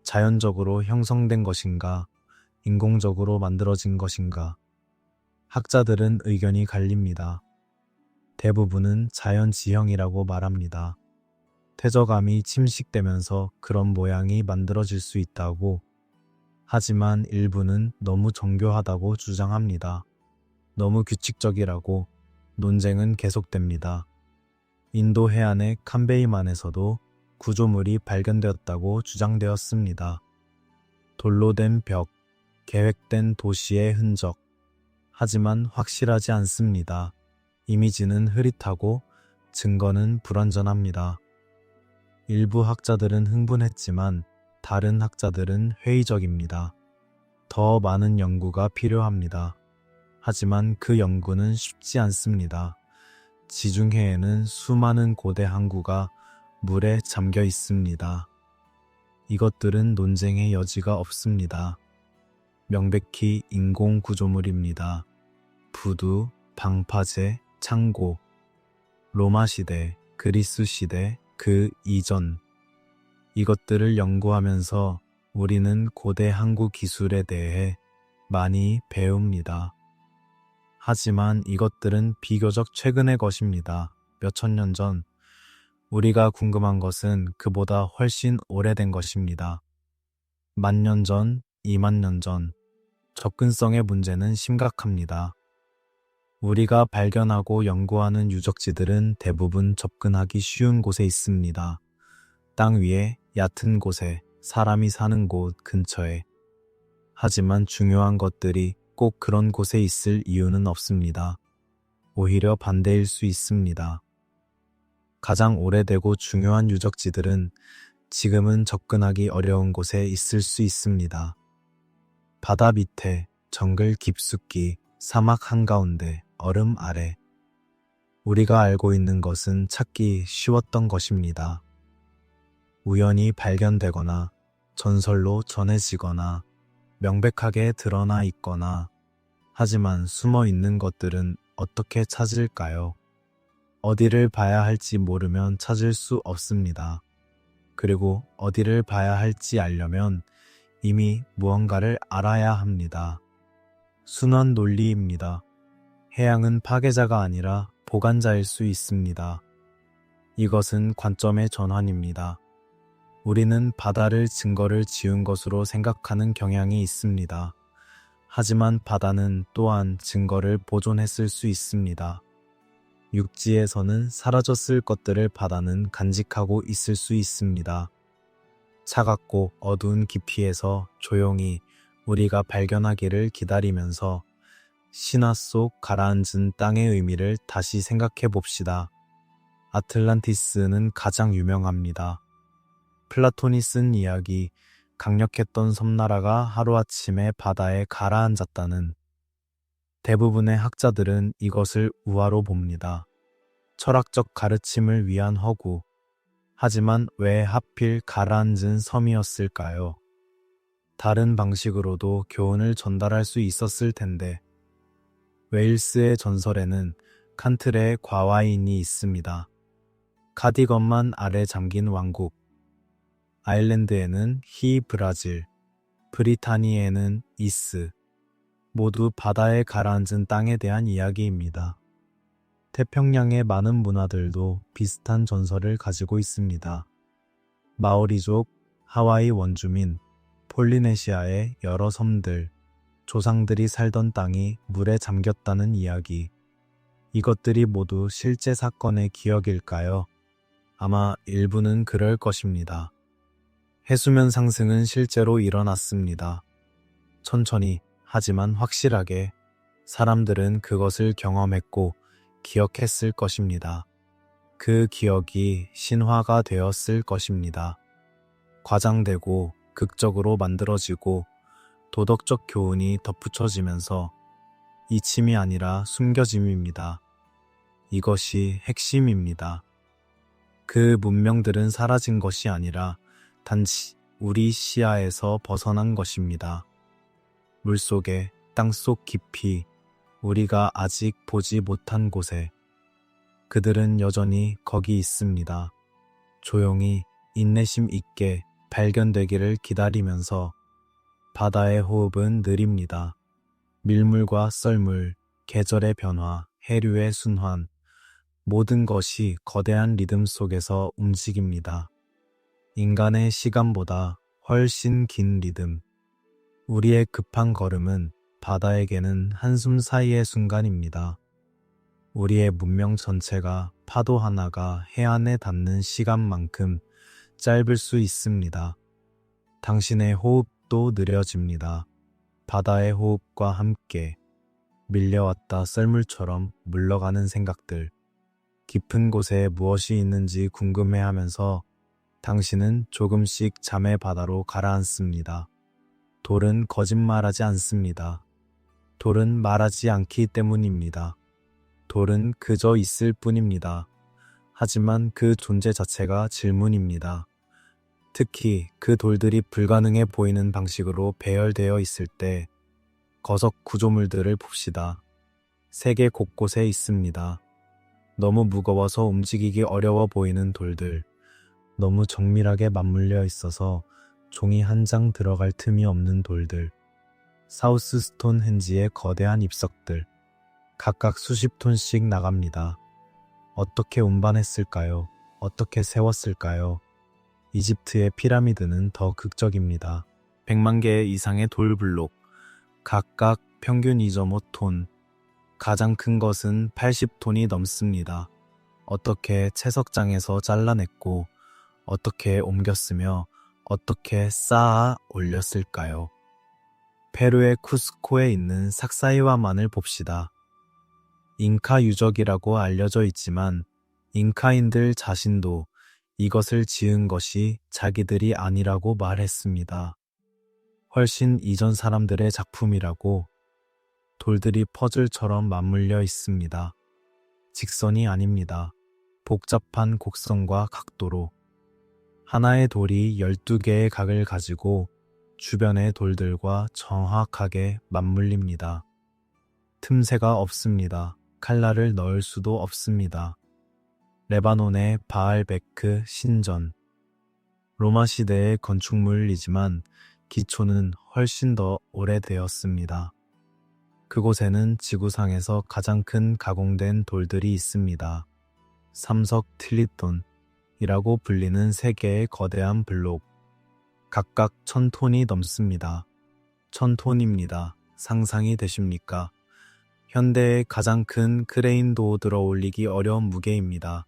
자연적으로 형성된 것인가, 인공적으로 만들어진 것인가. 학자들은 의견이 갈립니다. 대부분은 자연 지형이라고 말합니다. 퇴적암이 침식되면서 그런 모양이 만들어질 수 있다고, 하지만 일부는 너무 정교하다고 주장합니다. 너무 규칙적이라고. 논쟁은 계속됩니다. 인도 해안의 캄베이만에서도 구조물이 발견되었다고 주장되었습니다. 돌로 된 벽, 계획된 도시의 흔적. 하지만 확실하지 않습니다. 이미지는 흐릿하고 증거는 불완전합니다. 일부 학자들은 흥분했지만 다른 학자들은 회의적입니다. 더 많은 연구가 필요합니다. 하지만 그 연구는 쉽지 않습니다. 지중해에는 수많은 고대 항구가 물에 잠겨 있습니다. 이것들은 논쟁의 여지가 없습니다. 명백히 인공 구조물입니다. 부두, 방파제, 창고, 로마 시대, 그리스 시대, 그 이전. 이것들을 연구하면서 우리는 고대 항구 기술에 대해 많이 배웁니다. 하지만 이것들은 비교적 최근의 것입니다. 몇천 년 전, 우리가 궁금한 것은 그보다 훨씬 오래된 것입니다. 10,000년 전, 20,000년 전, 접근성의 문제는 심각합니다. 우리가 발견하고 연구하는 유적지들은 대부분 접근하기 쉬운 곳에 있습니다. 땅 위에, 얕은 곳에, 사람이 사는 곳 근처에. 하지만 중요한 것들이 꼭 그런 곳에 있을 이유는 없습니다. 오히려 반대일 수 있습니다. 가장 오래되고 중요한 유적지들은 지금은 접근하기 어려운 곳에 있을 수 있습니다. 바다 밑에, 정글 깊숙이, 사막 한가운데, 얼음 아래. 우리가 알고 있는 것은 찾기 쉬웠던 것입니다. 우연히 발견되거나 전설로 전해지거나 명백하게 드러나 있거나. 하지만 숨어 있는 것들은 어떻게 찾을까요? 어디를 봐야 할지 모르면 찾을 수 없습니다. 그리고 어디를 봐야 할지 알려면 이미 무언가를 알아야 합니다. 순환 논리입니다. 해양은 파괴자가 아니라 보관자일 수 있습니다. 이것은 관점의 전환입니다. 우리는 바다를 증거를 지운 것으로 생각하는 경향이 있습니다. 하지만 바다는 또한 증거를 보존했을 수 있습니다. 육지에서는 사라졌을 것들을 바다는 간직하고 있을 수 있습니다. 차갑고 어두운 깊이에서 조용히 우리가 발견하기를 기다리면서 신화 속 가라앉은 땅의 의미를 다시 생각해 봅시다. 아틀란티스는 가장 유명합니다. 플라톤이 쓴 이야기, 강력했던 섬나라가 하루아침에 바다에 가라앉았다는. 대부분의 학자들은 이것을 우화로 봅니다. 철학적 가르침을 위한 허구. 하지만 왜 하필 가라앉은 섬이었을까요? 다른 방식으로도 교훈을 전달할 수 있었을 텐데. 웨일스의 전설에는 칸트레의 과와인이 있습니다. 카디건만 아래 잠긴 왕국. 아일랜드에는 브라질, 브리타니에는 이스. 모두 바다에 가라앉은 땅에 대한 이야기입니다. 태평양의 많은 문화들도 비슷한 전설을 가지고 있습니다. 마오리족, 하와이 원주민, 폴리네시아의 여러 섬들, 조상들이 살던 땅이 물에 잠겼다는 이야기. 이것들이 모두 실제 사건의 기억일까요? 아마 일부는 그럴 것입니다. 해수면 상승은 실제로 일어났습니다. 천천히, 하지만 확실하게 사람들은 그것을 경험했고 기억했을 것입니다. 그 기억이 신화가 되었을 것입니다. 과장되고 극적으로 만들어지고 도덕적 교훈이 덧붙여지면서 이침이 아니라 숨겨짐입니다. 이것이 핵심입니다. 그 문명들은 사라진 것이 아니라 단지 우리 시야에서 벗어난 것입니다. 물속에, 땅속 깊이, 우리가 아직 보지 못한 곳에. 그들은 여전히 거기 있습니다. 조용히, 인내심 있게 발견되기를 기다리면서. 바다의 호흡은 느립니다. 밀물과 썰물, 계절의 변화, 해류의 순환, 모든 것이 거대한 리듬 속에서 움직입니다. 인간의 시간보다 훨씬 긴 리듬. 우리의 급한 걸음은 바다에게는 한숨 사이의 순간입니다. 우리의 문명 전체가 파도 하나가 해안에 닿는 시간만큼 짧을 수 있습니다. 당신의 호흡도 느려집니다. 바다의 호흡과 함께 밀려왔다 썰물처럼 물러가는 생각들. 깊은 곳에 무엇이 있는지 궁금해하면서 당신은 조금씩 잠의 바다로 가라앉습니다. 돌은 거짓말하지 않습니다. 돌은 말하지 않기 때문입니다. 돌은 그저 있을 뿐입니다. 하지만 그 존재 자체가 질문입니다. 특히 그 돌들이 불가능해 보이는 방식으로 배열되어 있을 때 거석 구조물들을 봅시다. 세계 곳곳에 있습니다. 너무 무거워서 움직이기 어려워 보이는 돌들. 너무 정밀하게 맞물려 있어서 종이 한 장 들어갈 틈이 없는 돌들. 사우스 스톤헨지의 거대한 입석들, 각각 수십 톤씩 나갑니다. 어떻게 운반했을까요? 어떻게 세웠을까요? 이집트의 피라미드는 더 극적입니다. 100만 개 이상의 돌블록, 각각 평균 2.5톤, 가장 큰 것은 80톤이 넘습니다. 어떻게 채석장에서 잘라냈고, 어떻게 옮겼으며, 어떻게 쌓아 올렸을까요? 페루의 쿠스코에 있는 삭사이와만을 봅시다. 잉카 유적이라고 알려져 있지만 잉카인들 자신도 이것을 지은 것이 자기들이 아니라고 말했습니다. 훨씬 이전 사람들의 작품이라고. 돌들이 퍼즐처럼 맞물려 있습니다. 직선이 아닙니다. 복잡한 곡선과 각도로. 하나의 돌이 12개의 각을 가지고 주변의 돌들과 정확하게 맞물립니다. 틈새가 없습니다. 칼날을 넣을 수도 없습니다. 레바논의 바알베크 신전. 로마 시대의 건축물이지만 기초는 훨씬 더 오래되었습니다. 그곳에는 지구상에서 가장 큰 가공된 돌들이 있습니다. 삼석 틸리톤이라고 불리는 3개의 거대한 블록. 각각 1000톤이 넘습니다. 1000톤입니다. 상상이 되십니까? 현대의 가장 큰 크레인도 들어 올리기 어려운 무게입니다.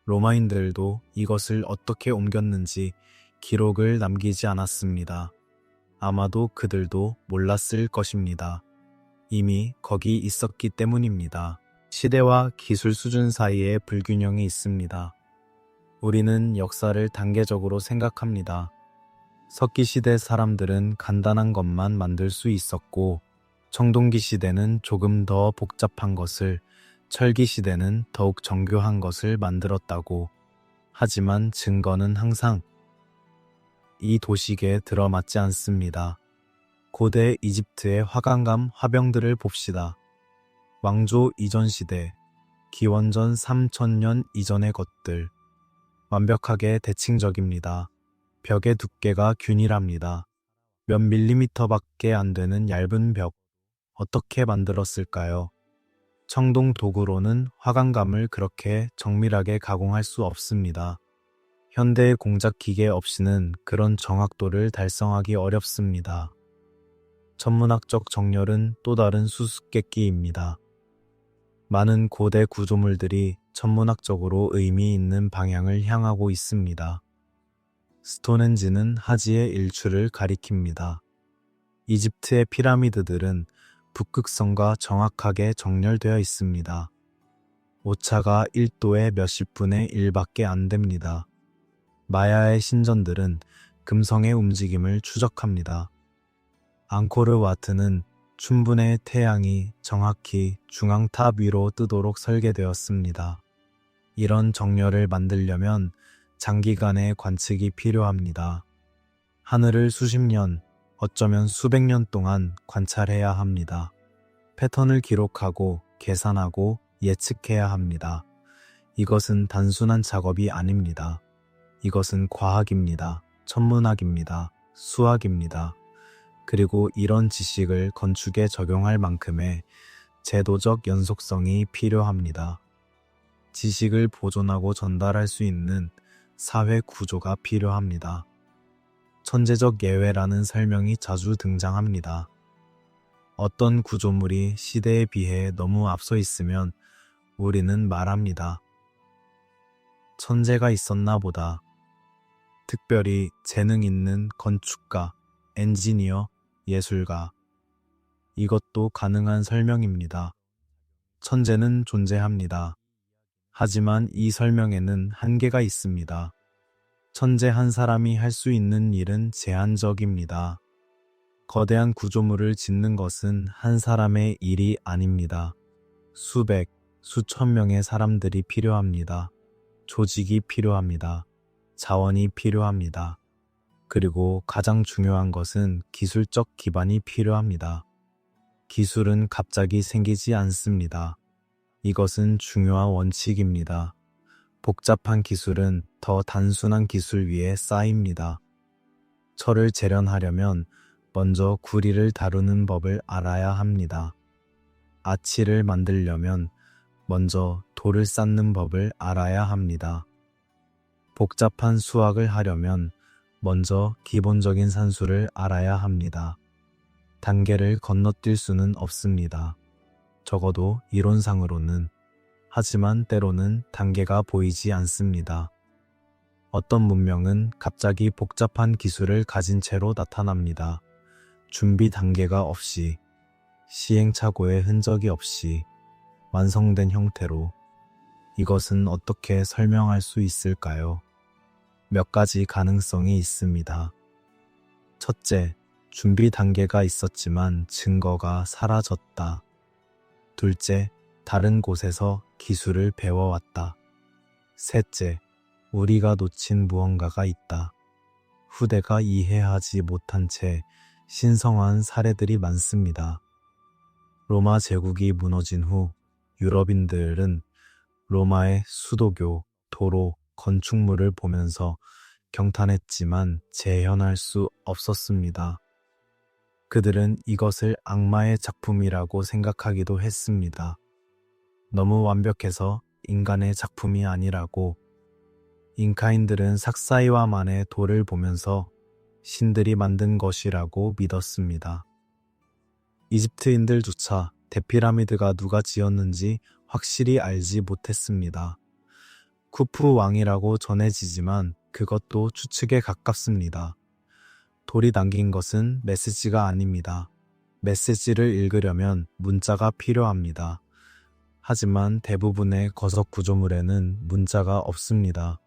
로마인들도 이것을 어떻게 옮겼는지 기록을 남기지 않았습니다. 아마도 그들도 몰랐을 것입니다. 이미 거기 있었기 때문입니다. 시대와 기술 수준 사이에 불균형이 있습니다. 우리는 역사를 단계적으로 생각합니다. 석기 시대 사람들은 간단한 것만 만들 수 있었고, 청동기 시대는 조금 더 복잡한 것을, 철기 시대는 더욱 정교한 것을 만들었다고. 하지만 증거는 항상 이 도식에 들어맞지 않습니다. 고대 이집트의 화강암 화병들을 봅시다. 왕조 이전 시대, 기원전 3000년 이전의 것들. 완벽하게 대칭적입니다. 벽의 두께가 균일합니다. 몇 밀리미터밖에 안 되는 얇은 벽. 어떻게 만들었을까요? 청동 도구로는 화강감을 그렇게 정밀하게 가공할 수 없습니다. 현대의 공작 기계 없이는 그런 정확도를 달성하기 어렵습니다. 천문학적 정렬은 또 다른 수수께끼입니다. 많은 고대 구조물들이 천문학적으로 의미 있는 방향을 향하고 있습니다. 스톤헨지는 하지의 일출을 가리킵니다. 이집트의 피라미드들은 북극성과 정확하게 정렬되어 있습니다. 오차가 1도의 몇십 분의 1밖에 안 됩니다. 마야의 신전들은 금성의 움직임을 추적합니다. 앙코르와트는 춘분의 태양이 정확히 중앙탑 위로 뜨도록 설계되었습니다. 이런 정렬을 만들려면 장기간의 관측이 필요합니다. 하늘을 수십 년, 어쩌면 수백 년 동안 관찰해야 합니다. 패턴을 기록하고 계산하고 예측해야 합니다. 이것은 단순한 작업이 아닙니다. 이것은 과학입니다. 천문학입니다. 수학입니다. 그리고 이런 지식을 건축에 적용할 만큼의 제도적 연속성이 필요합니다. 지식을 보존하고 전달할 수 있는 사회 구조가 필요합니다. 천재적 예외라는 설명이 자주 등장합니다. 어떤 구조물이 시대에 비해 너무 앞서 있으면 우리는 말합니다. 천재가 있었나 보다. 특별히 재능 있는 건축가, 엔지니어, 예술가. 이것도 가능한 설명입니다. 천재는 존재합니다. 하지만 이 설명에는 한계가 있습니다. 천재 한 사람이 할 수 있는 일은 제한적입니다. 거대한 구조물을 짓는 것은 한 사람의 일이 아닙니다. 수백, 수천 명의 사람들이 필요합니다. 조직이 필요합니다. 자원이 필요합니다. 그리고 가장 중요한 것은 기술적 기반이 필요합니다. 기술은 갑자기 생기지 않습니다. 이것은 중요한 원칙입니다. 복잡한 기술은 더 단순한 기술 위에 쌓입니다. 철을 재련하려면 먼저 구리를 다루는 법을 알아야 합니다. 아치를 만들려면 먼저 돌을 쌓는 법을 알아야 합니다. 복잡한 수학을 하려면 먼저 기본적인 산수를 알아야 합니다. 단계를 건너뛸 수는 없습니다. 적어도 이론상으로는. 하지만 때로는 단계가 보이지 않습니다. 어떤 문명은 갑자기 복잡한 기술을 가진 채로 나타납니다. 준비 단계가 없이, 시행착오의 흔적이 없이 완성된 형태로. 이것은 어떻게 설명할 수 있을까요? 몇 가지 가능성이 있습니다. 첫째, 준비 단계가 있었지만 증거가 사라졌다. 둘째, 다른 곳에서 기술을 배워왔다. 셋째, 우리가 놓친 무언가가 있다. 후대가 이해하지 못한 채 신성한 사례들이 많습니다. 로마 제국이 무너진 후 유럽인들은 로마의 수도교, 도로, 건축물을 보면서 경탄했지만 재현할 수 없었습니다. 그들은 이것을 악마의 작품이라고 생각하기도 했습니다. 너무 완벽해서 인간의 작품이 아니라고. 잉카인들은 삭사이와만의 돌을 보면서 신들이 만든 것이라고 믿었습니다. 이집트인들조차 대피라미드가 누가 지었는지 확실히 알지 못했습니다. 쿠프 왕이라고 전해지지만 그것도 추측에 가깝습니다. 돌이 남긴 것은 메시지가 아닙니다. 메시지를 읽으려면 문자가 필요합니다. 하지만 대부분의 거석 구조물에는 문자가 없습니다.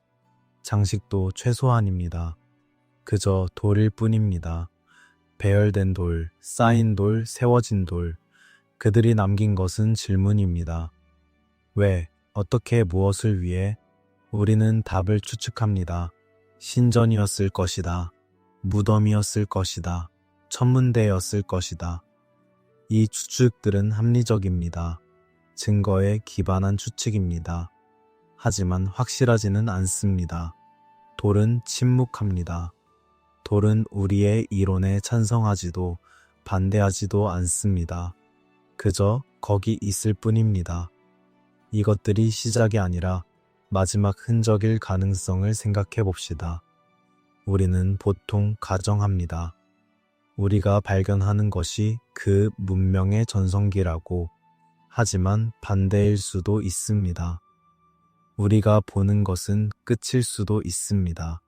장식도 최소한입니다. 그저 돌일 뿐입니다. 배열된 돌, 쌓인 돌, 세워진 돌. 그들이 남긴 것은 질문입니다. 왜, 어떻게, 무엇을 위해? 우리는 답을 추측합니다. 신전이었을 것이다. 무덤이었을 것이다. 천문대였을 것이다. 이 추측들은 합리적입니다. 증거에 기반한 추측입니다. 하지만 확실하지는 않습니다. 돌은 침묵합니다. 돌은 우리의 이론에 찬성하지도 반대하지도 않습니다. 그저 거기 있을 뿐입니다. 이것들이 시작이 아니라 마지막 흔적일 가능성을 생각해 봅시다. 우리는 보통 가정합니다. 우리가 발견하는 것이 그 문명의 전성기라고. 하지만 반대일 수도 있습니다. 우리가 보는 것은 끝일 수도 있습니다.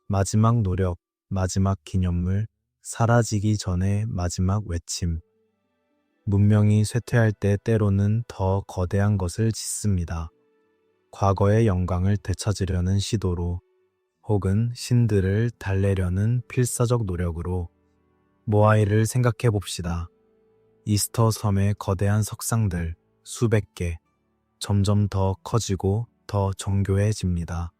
마지막 노력, 마지막 기념물, 사라지기 전의 마지막 외침. 문명이 쇠퇴할 때 때로는 더 거대한 것을 짓습니다. 과거의 영광을 되찾으려는 시도로, 혹은 신들을 달래려는 필사적 노력으로. 모아이를 생각해 봅시다. 이스터 섬의 거대한 석상들, 수백 개, 점점 더 커지고 더 정교해집니다.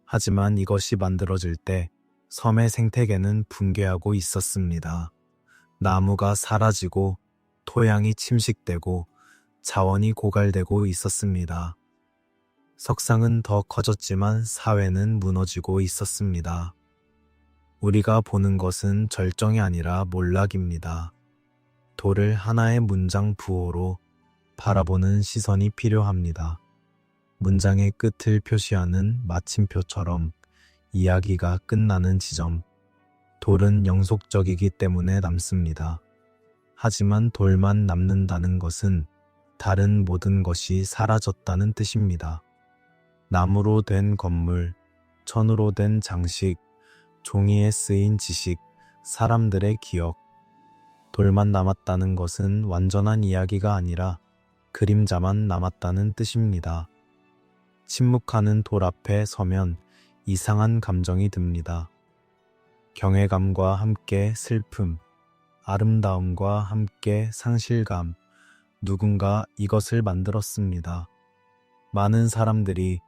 하지만 이것이 만들어질 때 섬의 생태계는 붕괴하고 있었습니다. 나무가 사라지고 토양이 침식되고 자원이 고갈되고 있었습니다. 석상은 더 커졌지만 사회는 무너지고 있었습니다. 우리가 보는 것은 절정이 아니라 몰락입니다. 돌을 하나의 문장 부호로 바라보는 시선이 필요합니다. 문장의 끝을 표시하는 마침표처럼 이야기가 끝나는 지점. 돌은 영속적이기 때문에 남습니다. 하지만 돌만 남는다는 것은 다른 모든 것이 사라졌다는 뜻입니다. 나무로 된 건물, 천으로 된 장식, 종이에 쓰인 지식, 사람들의 기억. 돌만 남았다는 것은 완전한 이야기가 아니라 그림자만 남았다는 뜻입니다. 침묵하는 돌 앞에 서면 이상한 감정이 듭니다. 경외감과 함께 슬픔, 아름다움과 함께 상실감. 누군가 이것을 만들었습니다. 많은 사람들이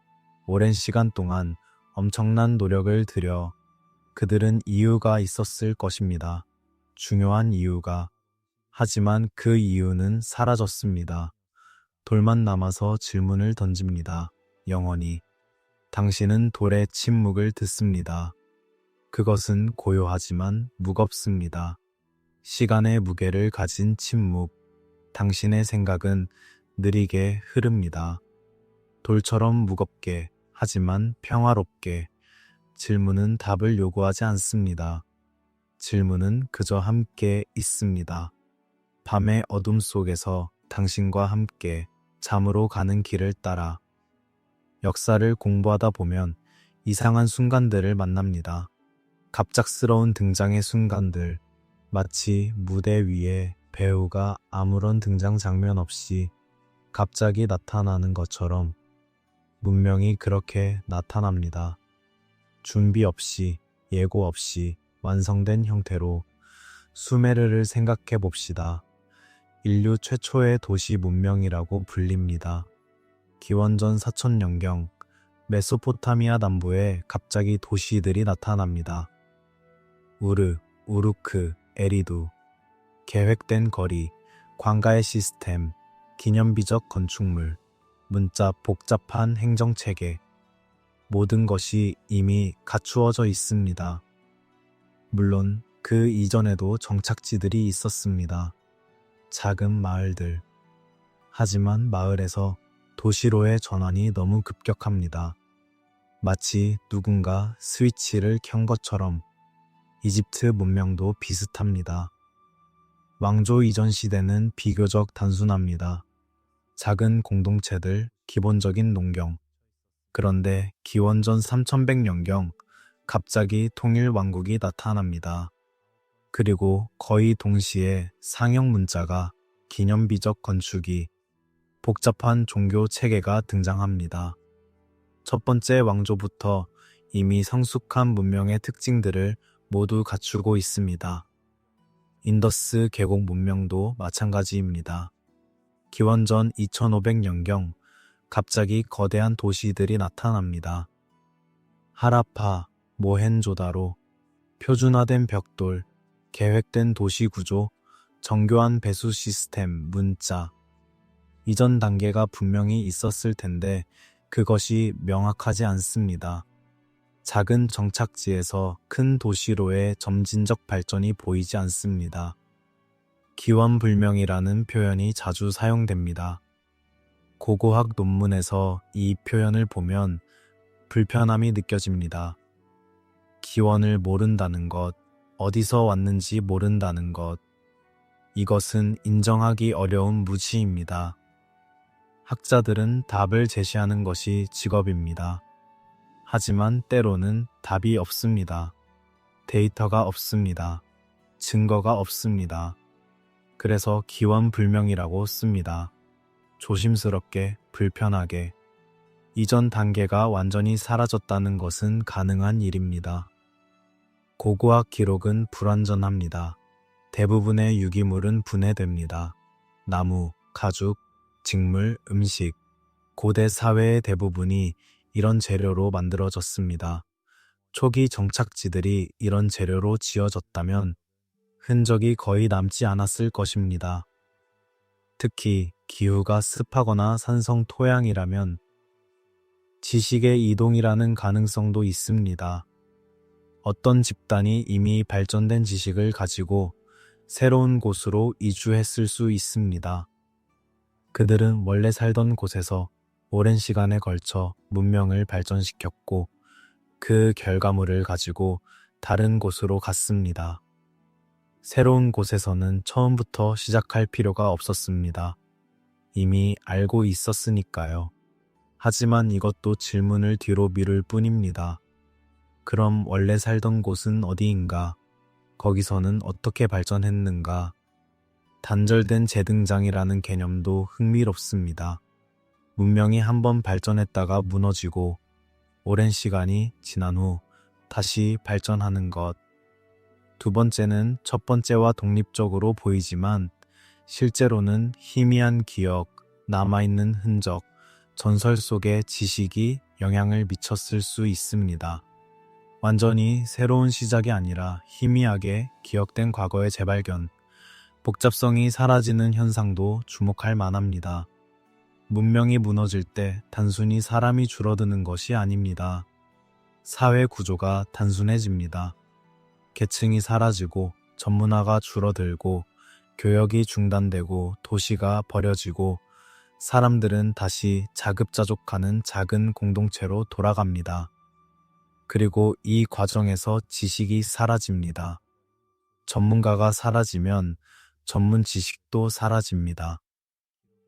오랜 시간 동안 엄청난 노력을 들여. 그들은 이유가 있었을 것입니다. 중요한 이유가. 하지만 그 이유는 사라졌습니다. 돌만 남아서 질문을 던집니다. 영원히. 당신은 돌의 침묵을 듣습니다. 그것은 고요하지만 무겁습니다. 시간의 무게를 가진 침묵. 당신의 생각은 느리게 흐릅니다. 돌처럼 무겁게, 하지만 평화롭게. 질문은 답을 요구하지 않습니다. 질문은 그저 함께 있습니다. 밤의 어둠 속에서 당신과 함께 잠으로 가는 길을 따라. 역사를 공부하다 보면 이상한 순간들을 만납니다. 갑작스러운 등장의 순간들, 마치 무대 위에 배우가 아무런 등장 장면 없이 갑자기 나타나는 것처럼 문명이 그렇게 나타납니다. 준비 없이, 예고 없이 완성된 형태로. 수메르를 생각해 봅시다. 인류 최초의 도시 문명이라고 불립니다. 기원전 4000년경 메소포타미아 남부에 갑자기 도시들이 나타납니다. 우르, 우루크, 에리두. 계획된 거리, 관가의 시스템, 기념비적 건축물, 문자 복잡한 행정체계. 모든 것이 이미 갖추어져 있습니다. 물론 그 이전에도 정착지들이 있었습니다. 작은 마을들. 하지만 마을에서 도시로의 전환이 너무 급격합니다. 마치 누군가 스위치를 켠 것처럼. 이집트 문명도 비슷합니다. 왕조 이전 시대는 비교적 단순합니다. 작은 공동체들, 기본적인 농경. 그런데 기원전 3100년경 갑자기 통일 왕국이 나타납니다. 그리고 거의 동시에 상형 문자가, 기념비적 건축이, 복잡한 종교 체계가 등장합니다. 첫 번째 왕조부터 이미 성숙한 문명의 특징들을 모두 갖추고 있습니다. 인더스 계곡 문명도 마찬가지입니다. 기원전 2500년경 갑자기 거대한 도시들이 나타납니다. 하라파, 모헨조다로, 표준화된 벽돌, 계획된 도시 구조, 정교한 배수 시스템, 문자. 이전 단계가 분명히 있었을 텐데 그것이 명확하지 않습니다. 작은 정착지에서 큰 도시로의 점진적 발전이 보이지 않습니다. 기원불명이라는 표현이 자주 사용됩니다. 고고학 논문에서 이 표현을 보면 불편함이 느껴집니다. 기원을 모른다는 것, 어디서 왔는지 모른다는 것. 이것은 인정하기 어려운 무지입니다. 학자들은 답을 제시하는 것이 직업입니다. 하지만 때로는 답이 없습니다. 데이터가 없습니다. 증거가 없습니다. 그래서 기원불명이라고 씁니다. 조심스럽게, 불편하게. 이전 단계가 완전히 사라졌다는 것은 가능한 일입니다. 고고학 기록은 불완전합니다. 대부분의 유기물은 분해됩니다. 나무, 가죽, 직물, 음식. 고대 사회의 대부분이 이런 재료로 만들어졌습니다. 초기 정착지들이 이런 재료로 지어졌다면 흔적이 거의 남지 않았을 것입니다. 특히 기후가 습하거나 산성 토양이라면 지식의 이동이라는 가능성도 있습니다. 어떤 집단이 이미 발전된 지식을 가지고 새로운 곳으로 이주했을 수 있습니다. 그들은 원래 살던 곳에서 오랜 시간에 걸쳐 문명을 발전시켰고 그 결과물을 가지고 다른 곳으로 갔습니다. 새로운 곳에서는 처음부터 시작할 필요가 없었습니다. 이미 알고 있었으니까요. 하지만 이것도 질문을 뒤로 미룰 뿐입니다. 그럼 원래 살던 곳은 어디인가? 거기서는 어떻게 발전했는가? 단절된 재등장이라는 개념도 흥미롭습니다. 문명이 한번 발전했다가 무너지고 오랜 시간이 지난 후 다시 발전하는 것. 두 번째는 첫 번째와 독립적으로 보이지만 실제로는 희미한 기억, 남아있는 흔적, 전설 속의 지식이 영향을 미쳤을 수 있습니다. 완전히 새로운 시작이 아니라 희미하게 기억된 과거의 재발견, 복잡성이 사라지는 현상도 주목할 만합니다. 문명이 무너질 때 단순히 사람이 줄어드는 것이 아닙니다. 사회 구조가 단순해집니다. 계층이 사라지고 전문화가 줄어들고 교역이 중단되고 도시가 버려지고 사람들은 다시 자급자족하는 작은 공동체로 돌아갑니다. 그리고 이 과정에서 지식이 사라집니다. 전문가가 사라지면 전문 지식도 사라집니다.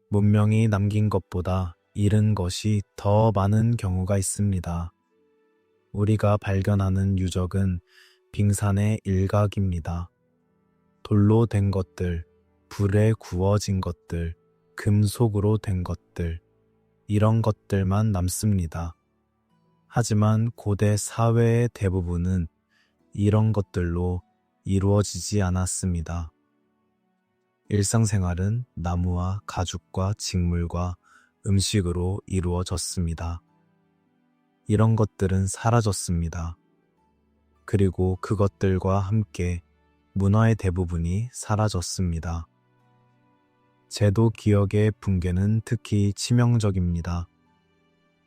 문명이 남긴 것보다 잃은 것이 더 많은 경우가 있습니다. 우리가 발견하는 유적은 빙산의 일각입니다. 돌로 된 것들, 불에 구워진 것들, 금속으로 된 것들, 이런 것들만 남습니다. 하지만 고대 사회의 대부분은 이런 것들로 이루어지지 않았습니다. 일상생활은 나무와 가죽과 직물과 음식으로 이루어졌습니다. 이런 것들은 사라졌습니다. 그리고 그것들과 함께 문화의 대부분이 사라졌습니다. 제도 기억의 붕괴는 특히 치명적입니다.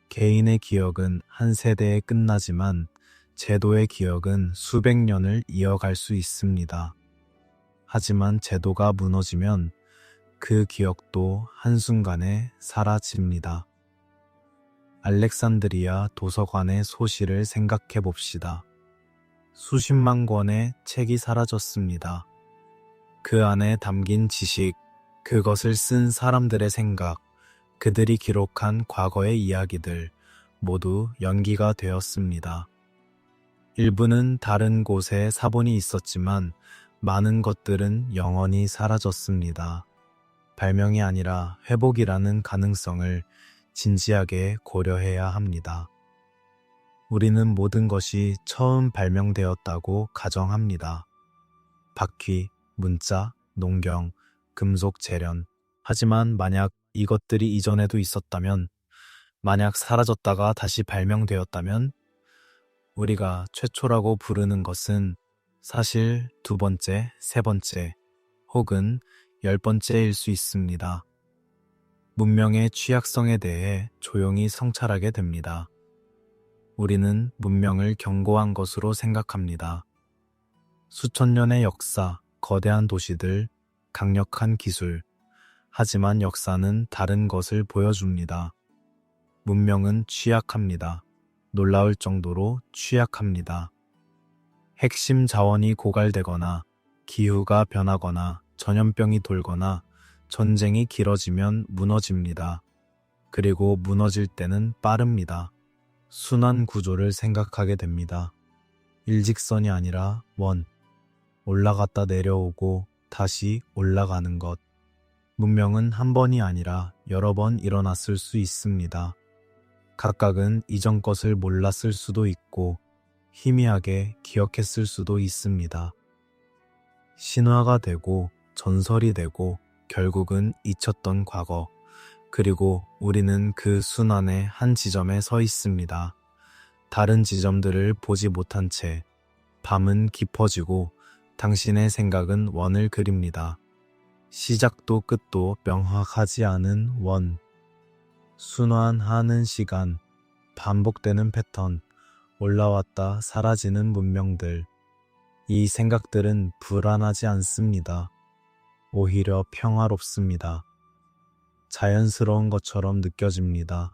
개인의 기억은 한 세대에 끝나지만 제도의 기억은 수백 년을 이어갈 수 있습니다. 하지만 제도가 무너지면 그 기억도 한순간에 사라집니다. 알렉산드리아 도서관의 소실을 생각해 봅시다. 수십만 권의 책이 사라졌습니다. 그 안에 담긴 지식, 그것을 쓴 사람들의 생각, 그들이 기록한 과거의 이야기들 모두 연기가 되었습니다. 일부는 다른 곳에 사본이 있었지만 많은 것들은 영원히 사라졌습니다. 발명이 아니라 회복이라는 가능성을 진지하게 고려해야 합니다. 우리는 모든 것이 처음 발명되었다고 가정합니다. 바퀴, 문자, 농경, 금속 재련. 하지만 만약 이것들이 이전에도 있었다면, 만약 사라졌다가 다시 발명되었다면, 우리가 최초라고 부르는 것은 사실 두 번째, 세 번째, 혹은 10번째일 수 있습니다. 문명의 취약성에 대해 조용히 성찰하게 됩니다. 우리는 문명을 견고한 것으로 생각합니다. 수천 년의 역사, 거대한 도시들, 강력한 기술. 하지만 역사는 다른 것을 보여줍니다. 문명은 취약합니다. 놀라울 정도로 취약합니다. 핵심 자원이 고갈되거나 기후가 변하거나 전염병이 돌거나 전쟁이 길어지면 무너집니다. 그리고 무너질 때는 빠릅니다. 순환 구조를 생각하게 됩니다. 일직선이 아니라 원, 올라갔다 내려오고 다시 올라가는 것. 문명은 한 번이 아니라 여러 번 일어났을 수 있습니다. 각각은 이전 것을 몰랐을 수도 있고 희미하게 기억했을 수도 있습니다. 신화가 되고 전설이 되고 결국은 잊혔던 과거, 그리고 우리는 그 순환의 한 지점에 서 있습니다. 다른 지점들을 보지 못한 채 밤은 깊어지고 당신의 생각은 원을 그립니다. 시작도 끝도 명확하지 않은 원. 순환하는 시간, 반복되는 패턴, 올라왔다 사라지는 문명들. 이 생각들은 불안하지 않습니다. 오히려 평화롭습니다. 자연스러운 것처럼 느껴집니다.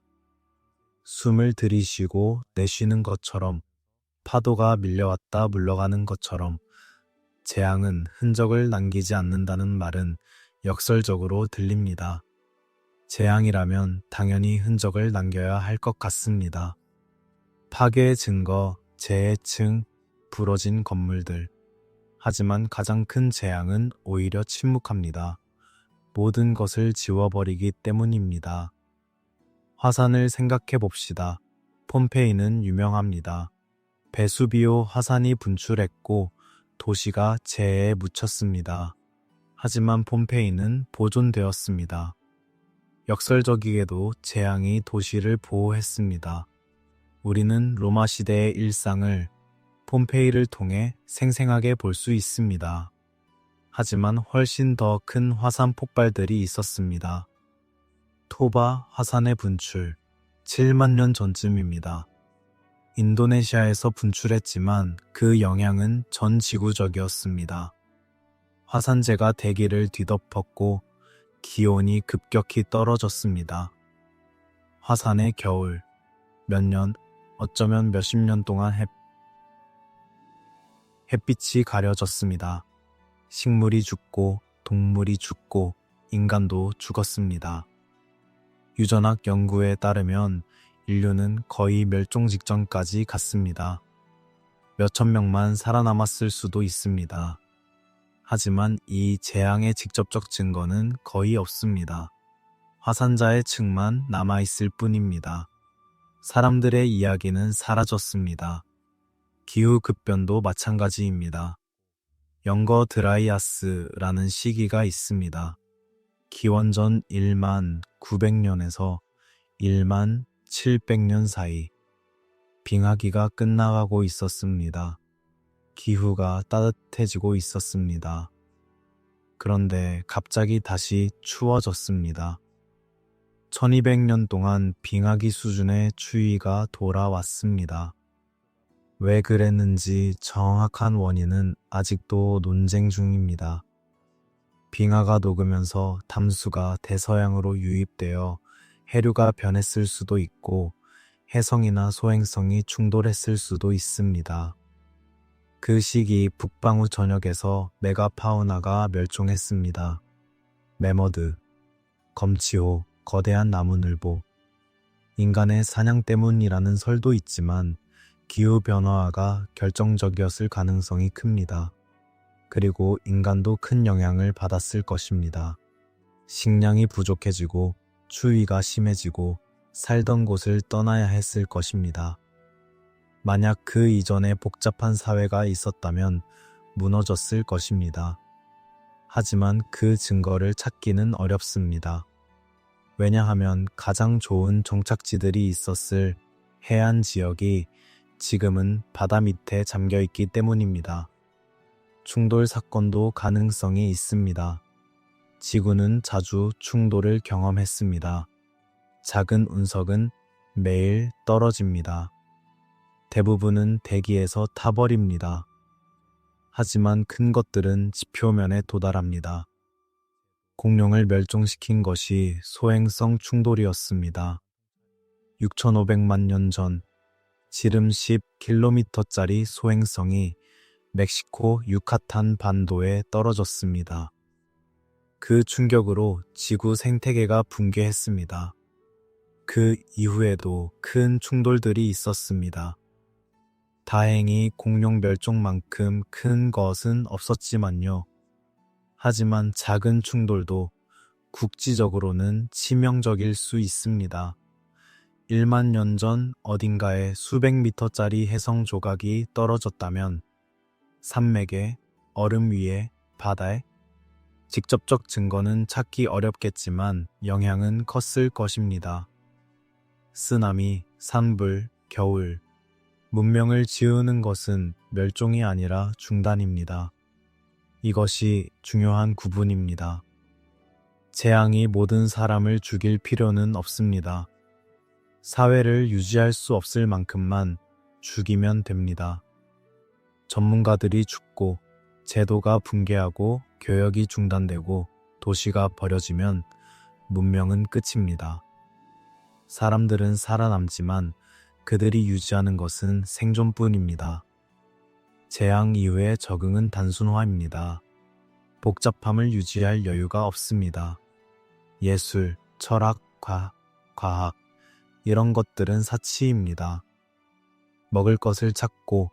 숨을 들이쉬고 내쉬는 것처럼, 파도가 밀려왔다 물러가는 것처럼. 재앙은 흔적을 남기지 않는다는 말은 역설적으로 들립니다. 재앙이라면 당연히 흔적을 남겨야 할 것 같습니다. 파괴의 증거, 재해의 층, 부러진 건물들. 하지만 가장 큰 재앙은 오히려 침묵합니다. 모든 것을 지워버리기 때문입니다. 화산을 생각해 봅시다. 폼페이는 유명합니다. 베수비오 화산이 분출했고 도시가 재해에 묻혔습니다. 하지만 폼페이는 보존되었습니다. 역설적이게도 재앙이 도시를 보호했습니다. 우리는 로마 시대의 일상을 폼페이를 통해 생생하게 볼 수 있습니다. 하지만 훨씬 더 큰 화산 폭발들이 있었습니다. 토바 화산의 분출, 7만 년 전쯤입니다. 인도네시아에서 분출했지만 그 영향은 전 지구적이었습니다. 화산재가 대기를 뒤덮었고 기온이 급격히 떨어졌습니다. 화산의 겨울, 몇 년, 어쩌면 몇십 년 동안 햇빛이 가려졌습니다. 식물이 죽고 동물이 죽고 인간도 죽었습니다. 유전학 연구에 따르면 인류는 거의 멸종 직전까지 갔습니다. 몇천 명만 살아남았을 수도 있습니다. 하지만 이 재앙의 직접적 증거는 거의 없습니다. 화산자의 층만 남아있을 뿐입니다. 사람들의 이야기는 사라졌습니다. 기후급변도 마찬가지입니다. 영거 드라이아스라는 시기가 있습니다. 기원전 1만 900년에서 1만 700년 사이 빙하기가 끝나가고 있었습니다. 기후가 따뜻해지고 있었습니다. 그런데 갑자기 다시 추워졌습니다. 1200년 동안 빙하기 수준의 추위가 돌아왔습니다. 왜 그랬는지 정확한 원인은 아직도 논쟁 중입니다. 빙하가 녹으면서 담수가 대서양으로 유입되어 해류가 변했을 수도 있고 해성이나 소행성이 충돌했을 수도 있습니다. 그 시기 북방구 전역에서 메가파우나가 멸종했습니다. 매머드, 검치호, 거대한 나무늘보, 인간의 사냥 때문이라는 설도 있지만 기후변화가 결정적이었을 가능성이 큽니다. 그리고 인간도 큰 영향을 받았을 것입니다. 식량이 부족해지고 추위가 심해지고 살던 곳을 떠나야 했을 것입니다. 만약 그 이전에 복잡한 사회가 있었다면 무너졌을 것입니다. 하지만 그 증거를 찾기는 어렵습니다. 왜냐하면 가장 좋은 정착지들이 있었을 해안 지역이 지금은 바다 밑에 잠겨있기 때문입니다. 충돌 사건도 가능성이 있습니다. 지구는 자주 충돌을 경험했습니다. 작은 운석은 매일 떨어집니다. 대부분은 대기에서 타버립니다. 하지만 큰 것들은 지표면에 도달합니다. 공룡을 멸종시킨 것이 소행성 충돌이었습니다. 6,500만 년 전 지름 10km짜리 소행성이 멕시코 유카탄 반도에 떨어졌습니다. 그 충격으로 지구 생태계가 붕괴했습니다. 그 이후에도 큰 충돌들이 있었습니다. 다행히 공룡 멸종만큼 큰 것은 없었지만요. 하지만 작은 충돌도 국지적으로는 치명적일 수 있습니다. 1만 년 전 어딘가에 수백 미터짜리 해성 조각이 떨어졌다면 산맥에, 얼음 위에, 바다에 직접적 증거는 찾기 어렵겠지만 영향은 컸을 것입니다. 쓰나미, 산불, 겨울, 문명을 지우는 것은 멸종이 아니라 중단입니다. 이것이 중요한 구분입니다. 재앙이 모든 사람을 죽일 필요는 없습니다. 사회를 유지할 수 없을 만큼만 죽이면 됩니다. 전문가들이 죽고 제도가 붕괴하고 교역이 중단되고 도시가 버려지면 문명은 끝입니다. 사람들은 살아남지만 그들이 유지하는 것은 생존뿐입니다. 재앙 이후의 적응은 단순화입니다. 복잡함을 유지할 여유가 없습니다. 예술, 철학, 과학, 이런 것들은 사치입니다. 먹을 것을 찾고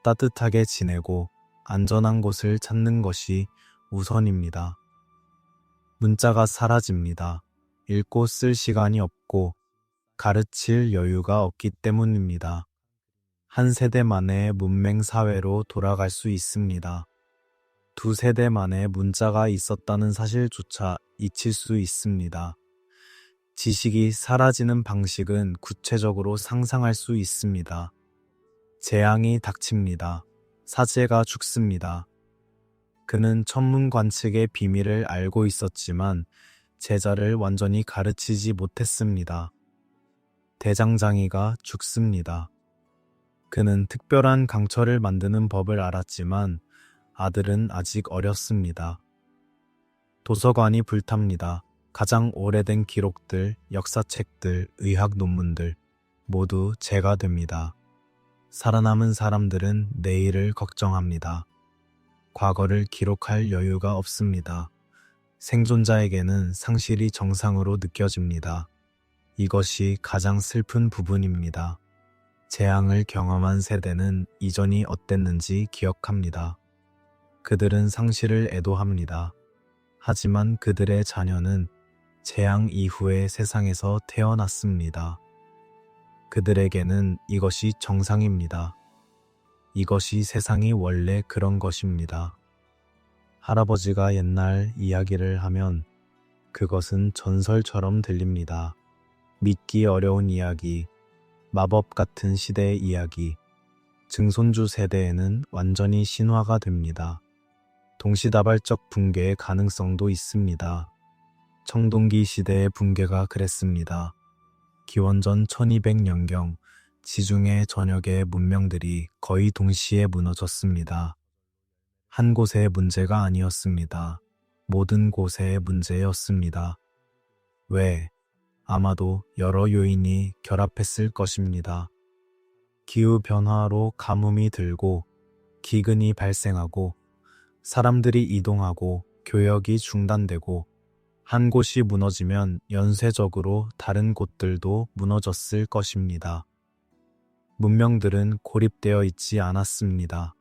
따뜻하게 지내고 안전한 곳을 찾는 것이 우선입니다. 문자가 사라집니다. 읽고 쓸 시간이 없고 가르칠 여유가 없기 때문입니다. 한 세대 만에 문맹 사회로 돌아갈 수 있습니다. 두 세대 만에 문자가 있었다는 사실조차 잊힐 수 있습니다. 지식이 사라지는 방식은 구체적으로 상상할 수 있습니다. 재앙이 닥칩니다. 사제가 죽습니다. 그는 천문 관측의 비밀을 알고 있었지만 제자를 완전히 가르치지 못했습니다. 대장장이가 죽습니다. 그는 특별한 강철을 만드는 법을 알았지만 아들은 아직 어렸습니다. 도서관이 불탑니다. 가장 오래된 기록들, 역사책들, 의학 논문들 모두 재가 됩니다. 살아남은 사람들은 내일을 걱정합니다. 과거를 기록할 여유가 없습니다. 생존자에게는 상실이 정상으로 느껴집니다. 이것이 가장 슬픈 부분입니다. 재앙을 경험한 세대는 이전이 어땠는지 기억합니다. 그들은 상실을 애도합니다. 하지만 그들의 자녀는 재앙 이후의 세상에서 태어났습니다. 그들에게는 이것이 정상입니다. 이것이 세상이 원래 그런 것입니다. 할아버지가 옛날 이야기를 하면 그것은 전설처럼 들립니다. 믿기 어려운 이야기, 마법 같은 시대의 이야기, 증손주 세대에는 완전히 신화가 됩니다. 동시다발적 붕괴의 가능성도 있습니다. 청동기 시대의 붕괴가 그랬습니다. 기원전 1200년경 지중해 전역의 문명들이 거의 동시에 무너졌습니다. 한 곳의 문제가 아니었습니다. 모든 곳의 문제였습니다. 왜? 아마도 여러 요인이 결합했을 것입니다. 기후변화로 가뭄이 들고 기근이 발생하고 사람들이 이동하고 교역이 중단되고 한 곳이 무너지면 연쇄적으로 다른 곳들도 무너졌을 것입니다. 문명들은 고립되어 있지 않았습니다.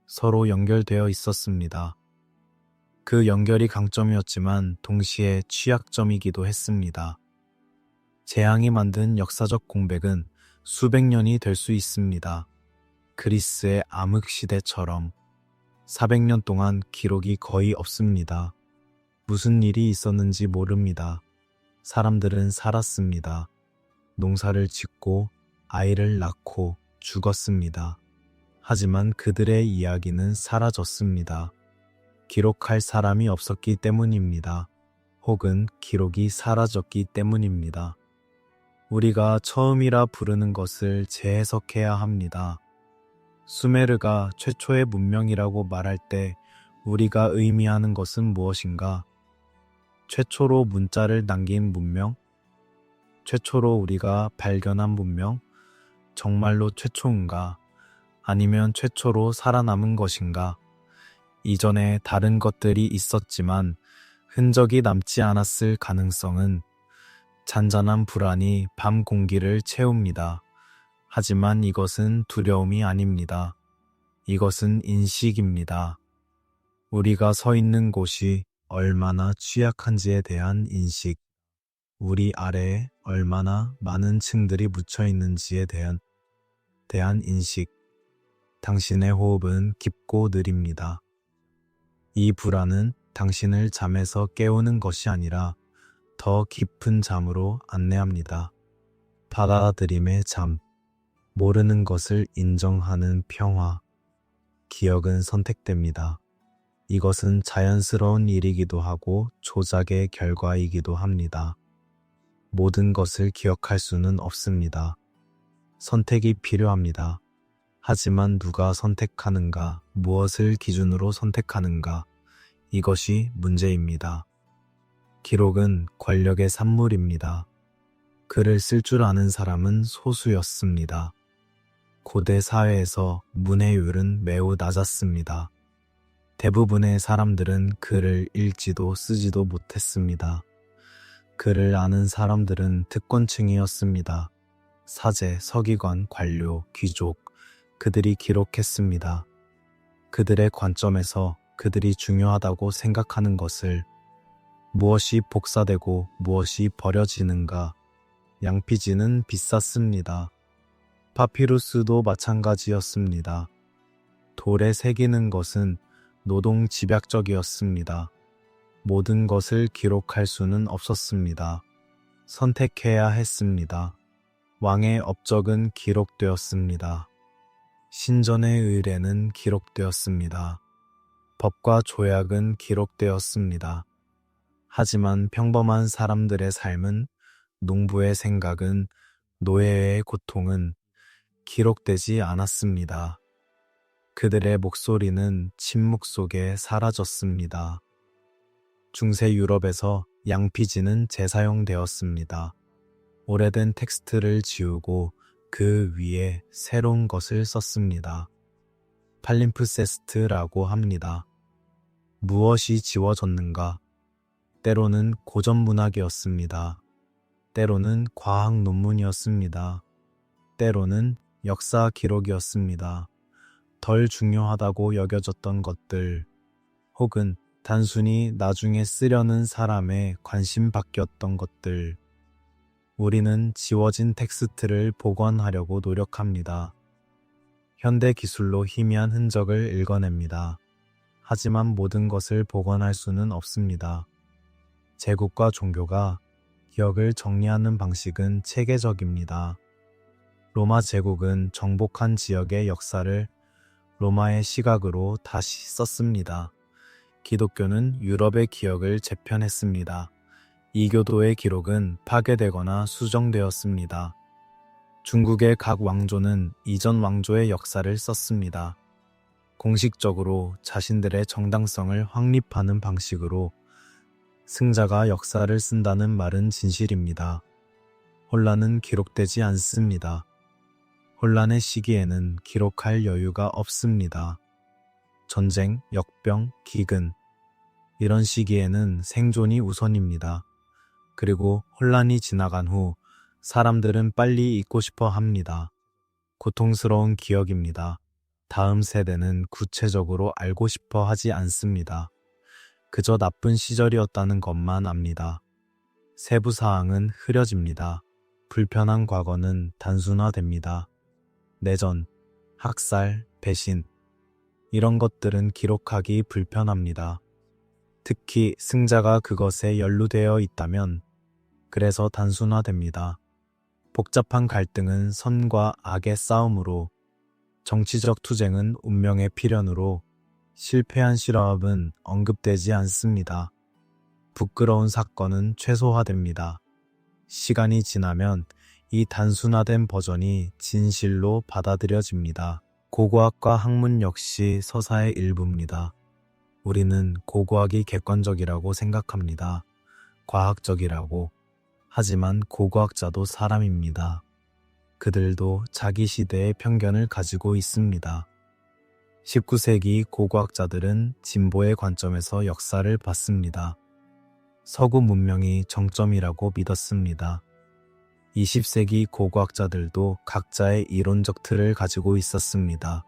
서로 연결되어 있었습니다. 그 연결이 강점이었지만 동시에 취약점이기도 했습니다. 재앙이 만든 역사적 공백은 수백 년이 될 수 있습니다. 그리스의 암흑시대처럼 400년 동안 기록이 거의 없습니다. 무슨 일이 있었는지 모릅니다. 사람들은 살았습니다. 농사를 짓고 아이를 낳고 죽었습니다. 하지만 그들의 이야기는 사라졌습니다. 기록할 사람이 없었기 때문입니다. 혹은 기록이 사라졌기 때문입니다. 우리가 처음이라 부르는 것을 재해석해야 합니다. 수메르가 최초의 문명이라고 말할 때 우리가 의미하는 것은 무엇인가? 최초로 문자를 남긴 문명? 최초로 우리가 발견한 문명? 정말로 최초인가? 아니면 최초로 살아남은 것인가? 이전에 다른 것들이 있었지만 흔적이 남지 않았을 가능성은 잔잔한 불안이 밤 공기를 채웁니다. 하지만 이것은 두려움이 아닙니다. 이것은 인식입니다. 우리가 서 있는 곳이 얼마나 취약한지에 대한 인식, 우리 아래에 얼마나 많은 층들이 묻혀 있는지에 대한 인식, 당신의 호흡은 깊고 느립니다. 이 불안은 당신을 잠에서 깨우는 것이 아니라 더 깊은 잠으로 안내합니다. 받아들임의 잠, 모르는 것을 인정하는 평화, 기억은 선택됩니다. 이것은 자연스러운 일이기도 하고 조작의 결과이기도 합니다. 모든 것을 기억할 수는 없습니다. 선택이 필요합니다. 하지만 누가 선택하는가, 무엇을 기준으로 선택하는가, 이것이 문제입니다. 기록은 권력의 산물입니다. 글을 쓸 줄 아는 사람은 소수였습니다. 고대 사회에서 문해율은 매우 낮았습니다. 대부분의 사람들은 글을 읽지도 쓰지도 못했습니다. 글을 아는 사람들은 특권층이었습니다. 사제, 서기관, 관료, 귀족, 그들이 기록했습니다. 그들의 관점에서 그들이 중요하다고 생각하는 것을, 무엇이 복사되고 무엇이 버려지는가, 양피지는 비쌌습니다. 파피루스도 마찬가지였습니다. 돌에 새기는 것은 노동 집약적이었습니다. 모든 것을 기록할 수는 없었습니다. 선택해야 했습니다. 왕의 업적은 기록되었습니다. 신전의 의례는 기록되었습니다. 법과 조약은 기록되었습니다. 하지만 평범한 사람들의 삶은, 농부의 생각은, 노예의 고통은 기록되지 않았습니다. 그들의 목소리는 침묵 속에 사라졌습니다. 중세 유럽에서 양피지는 재사용되었습니다. 오래된 텍스트를 지우고 그 위에 새로운 것을 썼습니다. 팔림프세스트라고 합니다. 무엇이 지워졌는가? 때로는 고전 문학이었습니다. 때로는 과학 논문이었습니다. 때로는 역사 기록이었습니다. 덜 중요하다고 여겨졌던 것들, 혹은 단순히 나중에 쓰려는 사람의 관심 밖이었던 것들. 우리는 지워진 텍스트를 복원하려고 노력합니다. 현대 기술로 희미한 흔적을 읽어냅니다. 하지만 모든 것을 복원할 수는 없습니다. 제국과 종교가 기억을 정리하는 방식은 체계적입니다. 로마 제국은 정복한 지역의 역사를 로마의 시각으로 다시 썼습니다. 기독교는 유럽의 기억을 재편했습니다. 이교도의 기록은 파괴되거나 수정되었습니다. 중국의 각 왕조는 이전 왕조의 역사를 썼습니다. 공식적으로 자신들의 정당성을 확립하는 방식으로 승자가 역사를 쓴다는 말은 진실입니다. 혼란은 기록되지 않습니다. 혼란의 시기에는 기록할 여유가 없습니다. 전쟁, 역병, 기근, 이런 시기에는 생존이 우선입니다. 그리고 혼란이 지나간 후 사람들은 빨리 잊고 싶어 합니다. 고통스러운 기억입니다. 다음 세대는 구체적으로 알고 싶어 하지 않습니다. 그저 나쁜 시절이었다는 것만 압니다. 세부 사항은 흐려집니다. 불편한 과거는 단순화됩니다. 내전, 학살, 배신, 이런 것들은 기록하기 불편합니다. 특히 승자가 그것에 연루되어 있다면 그래서 단순화됩니다. 복잡한 갈등은 선과 악의 싸움으로, 정치적 투쟁은 운명의 필연으로, 실패한 실험은 언급되지 않습니다. 부끄러운 사건은 최소화됩니다. 시간이 지나면 이 단순화된 버전이 진실로 받아들여집니다. 고고학과 학문 역시 서사의 일부입니다. 우리는 고고학이 객관적이라고 생각합니다. 과학적이라고. 하지만 고고학자도 사람입니다. 그들도 자기 시대의 편견을 가지고 있습니다. 19세기 고고학자들은 진보의 관점에서 역사를 봤습니다. 서구 문명이 정점이라고 믿었습니다. 20세기 고고학자들도 각자의 이론적 틀을 가지고 있었습니다.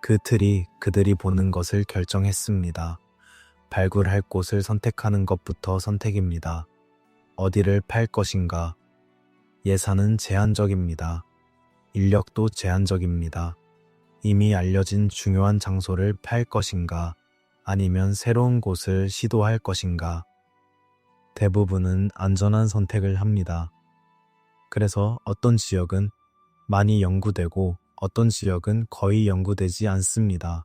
그 틀이 그들이 보는 것을 결정했습니다. 발굴할 곳을 선택하는 것부터 선택입니다. 어디를 팔 것인가? 예산은 제한적입니다. 인력도 제한적입니다. 이미 알려진 중요한 장소를 팔 것인가? 아니면 새로운 곳을 시도할 것인가? 대부분은 안전한 선택을 합니다. 그래서 어떤 지역은 많이 연구되고 어떤 지역은 거의 연구되지 않습니다.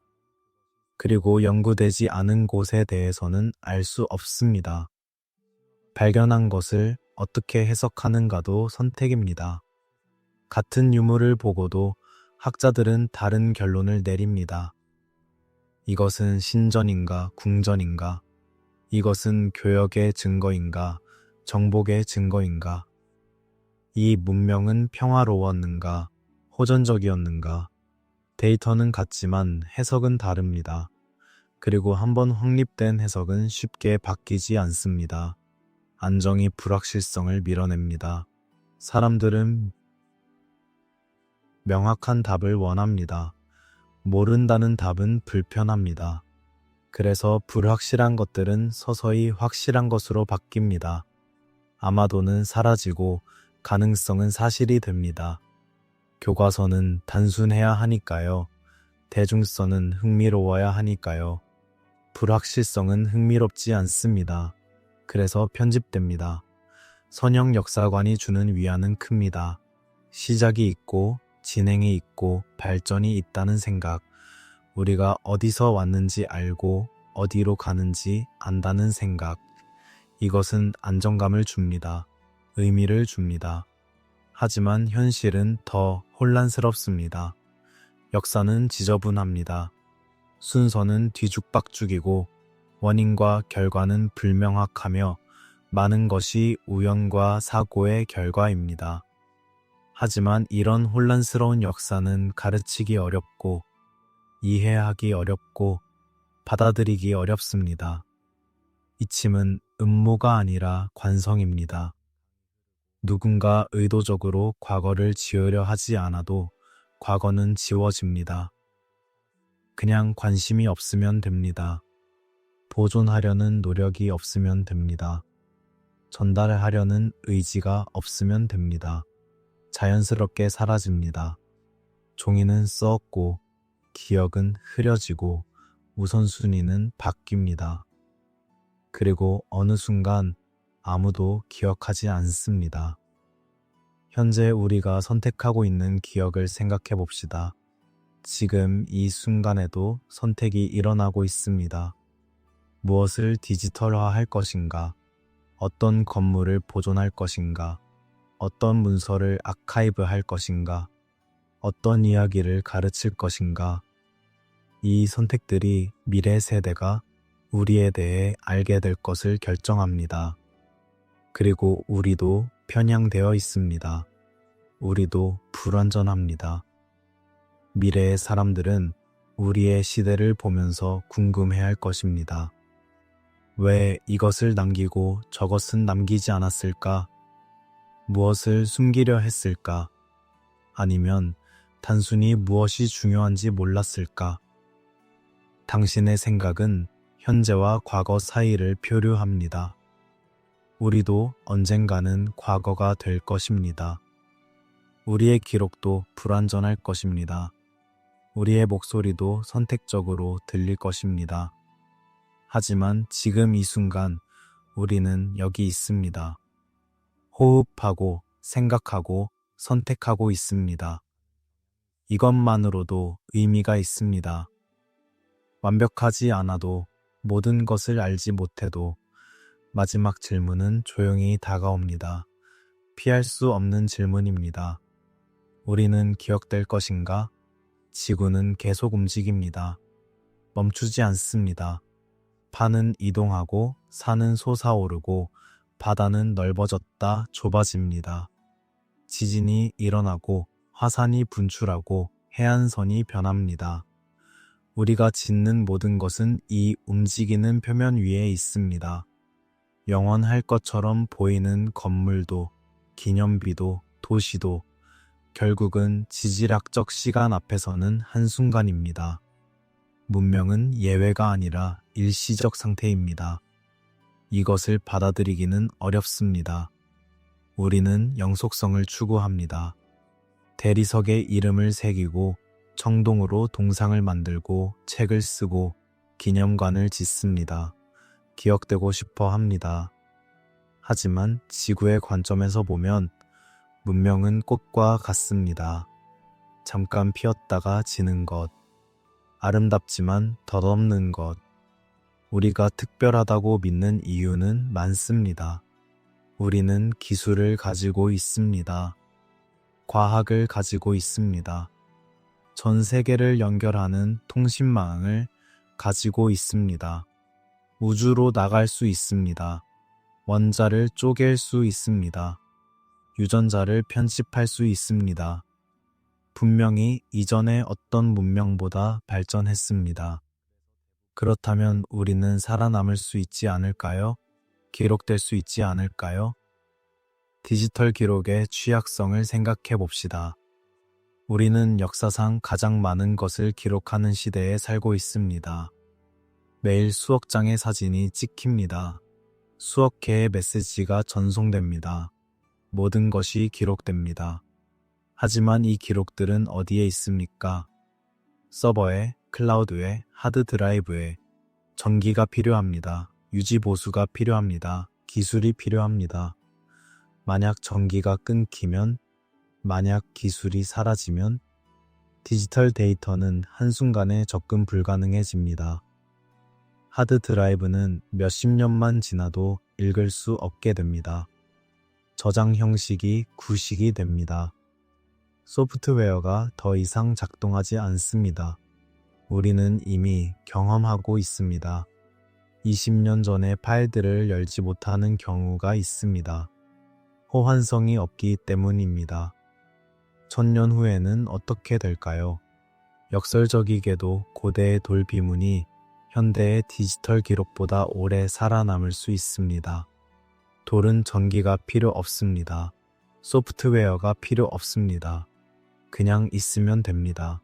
그리고 연구되지 않은 곳에 대해서는 알 수 없습니다. 발견한 것을 어떻게 해석하는가도 선택입니다. 같은 유물을 보고도 학자들은 다른 결론을 내립니다. 이것은 신전인가 궁전인가? 이것은 교역의 증거인가 정복의 증거인가? 이 문명은 평화로웠는가 호전적이었는가? 데이터는 같지만 해석은 다릅니다. 그리고 한번 확립된 해석은 쉽게 바뀌지 않습니다. 안정이 불확실성을 밀어냅니다. 사람들은 명확한 답을 원합니다. 모른다는 답은 불편합니다. 그래서 불확실한 것들은 서서히 확실한 것으로 바뀝니다. 아마도는 사라지고 가능성은 사실이 됩니다. 교과서는 단순해야 하니까요. 대중성은 흥미로워야 하니까요. 불확실성은 흥미롭지 않습니다. 그래서 편집됩니다. 선형 역사관이 주는 위안은 큽니다. 시작이 있고 진행이 있고 발전이 있다는 생각, 우리가 어디서 왔는지 알고 어디로 가는지 안다는 생각, 이것은 안정감을 줍니다. 의미를 줍니다. 하지만 현실은 더 혼란스럽습니다. 역사는 지저분합니다. 순서는 뒤죽박죽이고 원인과 결과는 불명확하며 많은 것이 우연과 사고의 결과입니다. 하지만 이런 혼란스러운 역사는 가르치기 어렵고 이해하기 어렵고 받아들이기 어렵습니다. 이침은 음모가 아니라 관성입니다. 누군가 의도적으로 과거를 지우려 하지 않아도 과거는 지워집니다. 그냥 관심이 없으면 됩니다. 보존하려는 노력이 없으면 됩니다. 전달하려는 의지가 없으면 됩니다. 자연스럽게 사라집니다. 종이는 썩고 기억은 흐려지고 우선순위는 바뀝니다. 그리고 어느 순간 아무도 기억하지 않습니다. 현재 우리가 선택하고 있는 기억을 생각해 봅시다. 지금 이 순간에도 선택이 일어나고 있습니다. 무엇을 디지털화할 것인가? 어떤 건물을 보존할 것인가? 어떤 문서를 아카이브할 것인가? 어떤 이야기를 가르칠 것인가? 이 선택들이 미래 세대가 우리에 대해 알게 될 것을 결정합니다. 그리고 우리도 편향되어 있습니다. 우리도 불완전합니다. 미래의 사람들은 우리의 시대를 보면서 궁금해할 것입니다. 왜 이것을 남기고 저것은 남기지 않았을까? 무엇을 숨기려 했을까? 아니면 단순히 무엇이 중요한지 몰랐을까? 당신의 생각은 현재와 과거 사이를 표류합니다. 우리도 언젠가는 과거가 될 것입니다. 우리의 기록도 불완전할 것입니다. 우리의 목소리도 선택적으로 들릴 것입니다. 하지만 지금 이 순간 우리는 여기 있습니다. 호흡하고 생각하고 선택하고 있습니다. 이것만으로도 의미가 있습니다. 완벽하지 않아도 모든 것을 알지 못해도 마지막 질문은 조용히 다가옵니다. 피할 수 없는 질문입니다. 우리는 기억될 것인가? 지구는 계속 움직입니다. 멈추지 않습니다. 파는 이동하고 산은 솟아오르고 바다는 넓어졌다 좁아집니다. 지진이 일어나고 화산이 분출하고 해안선이 변합니다. 우리가 짓는 모든 것은 이 움직이는 표면 위에 있습니다. 영원할 것처럼 보이는 건물도, 기념비도, 도시도 결국은 지질학적 시간 앞에서는 한순간입니다. 문명은 예외가 아니라 일시적 상태입니다. 이것을 받아들이기는 어렵습니다. 우리는 영속성을 추구합니다. 대리석에 이름을 새기고 청동으로 동상을 만들고 책을 쓰고 기념관을 짓습니다. 기억되고 싶어 합니다. 하지만 지구의 관점에서 보면 문명은 꽃과 같습니다. 잠깐 피었다가 지는 것, 아름답지만 덧없는 것. 우리가 특별하다고 믿는 이유는 많습니다. 우리는 기술을 가지고 있습니다. 과학을 가지고 있습니다. 전 세계를 연결하는 통신망을 가지고 있습니다. 우주로 나갈 수 있습니다. 원자를 쪼갤 수 있습니다. 유전자를 편집할 수 있습니다. 분명히 이전의 어떤 문명보다 발전했습니다. 그렇다면 우리는 살아남을 수 있지 않을까요? 기록될 수 있지 않을까요? 디지털 기록의 취약성을 생각해 봅시다. 우리는 역사상 가장 많은 것을 기록하는 시대에 살고 있습니다. 매일 수억 장의 사진이 찍힙니다. 수억 개의 메시지가 전송됩니다. 모든 것이 기록됩니다. 하지만 이 기록들은 어디에 있습니까? 서버에, 클라우드에, 하드 드라이브에. 전기가 필요합니다. 유지 보수가 필요합니다. 기술이 필요합니다. 만약 전기가 끊기면, 만약 기술이 사라지면 디지털 데이터는 한순간에 접근 불가능해집니다. 하드 드라이브는 몇십 년만 지나도 읽을 수 없게 됩니다. 저장 형식이 구식이 됩니다. 소프트웨어가 더 이상 작동하지 않습니다. 우리는 이미 경험하고 있습니다. 20년 전에 파일들을 열지 못하는 경우가 있습니다. 호환성이 없기 때문입니다. 1000년 후에는 어떻게 될까요? 역설적이게도 고대의 돌 비문이 현대의 디지털 기록보다 오래 살아남을 수 있습니다. 돌은 전기가 필요 없습니다. 소프트웨어가 필요 없습니다. 그냥 있으면 됩니다.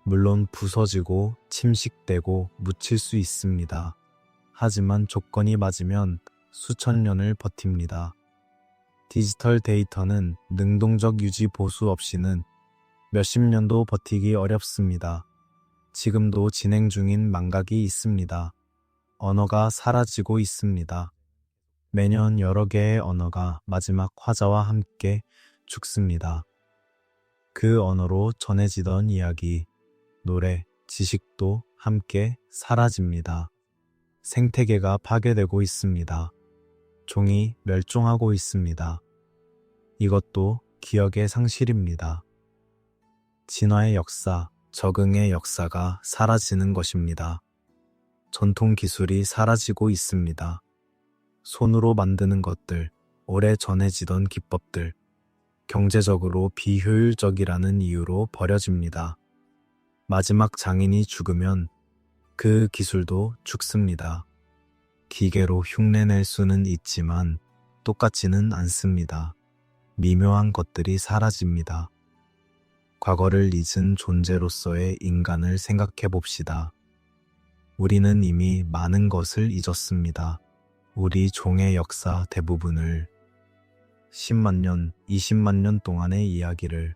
물론 부서지고 침식되고 묻힐 수 있습니다. 하지만 조건이 맞으면 수천 년을 버팁니다. 디지털 데이터는 능동적 유지 보수 없이는 몇십 년도 버티기 어렵습니다. 지금도 진행 중인 망각이 있습니다. 언어가 사라지고 있습니다. 매년 여러 개의 언어가 마지막 화자와 함께 죽습니다. 그 언어로 전해지던 이야기, 노래, 지식도 함께 사라집니다. 생태계가 파괴되고 있습니다. 종이 멸종하고 있습니다. 이것도 기억의 상실입니다. 진화의 역사, 적응의 역사가 사라지는 것입니다. 전통 기술이 사라지고 있습니다. 손으로 만드는 것들, 오래 전해지던 기법들, 경제적으로 비효율적이라는 이유로 버려집니다. 마지막 장인이 죽으면 그 기술도 죽습니다. 기계로 흉내낼 수는 있지만 똑같지는 않습니다. 미묘한 것들이 사라집니다. 과거를 잊은 존재로서의 인간을 생각해 봅시다. 우리는 이미 많은 것을 잊었습니다. 우리 종의 역사 대부분을 10만 년, 20만 년 동안의 이야기를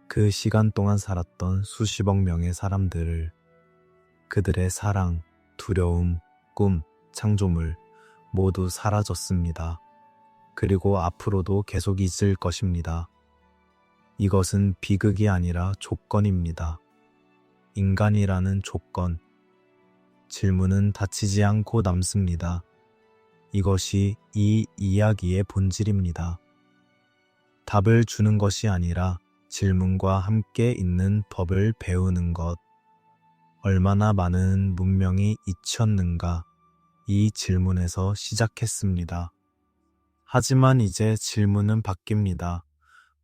그 시간 동안 살았던 수십억 명의 사람들을 그들의 사랑, 두려움, 꿈, 창조물 모두 사라졌습니다. 그리고 앞으로도 계속 잊을 것입니다. 이것은 비극이 아니라 조건입니다. 인간이라는 조건. 질문은 닫히지 않고 남습니다. 이것이 이 이야기의 본질입니다. 답을 주는 것이 아니라 질문과 함께 있는 법을 배우는 것. 얼마나 많은 문명이 잊혔는가 이 질문에서 시작했습니다. 하지만 이제 질문은 바뀝니다.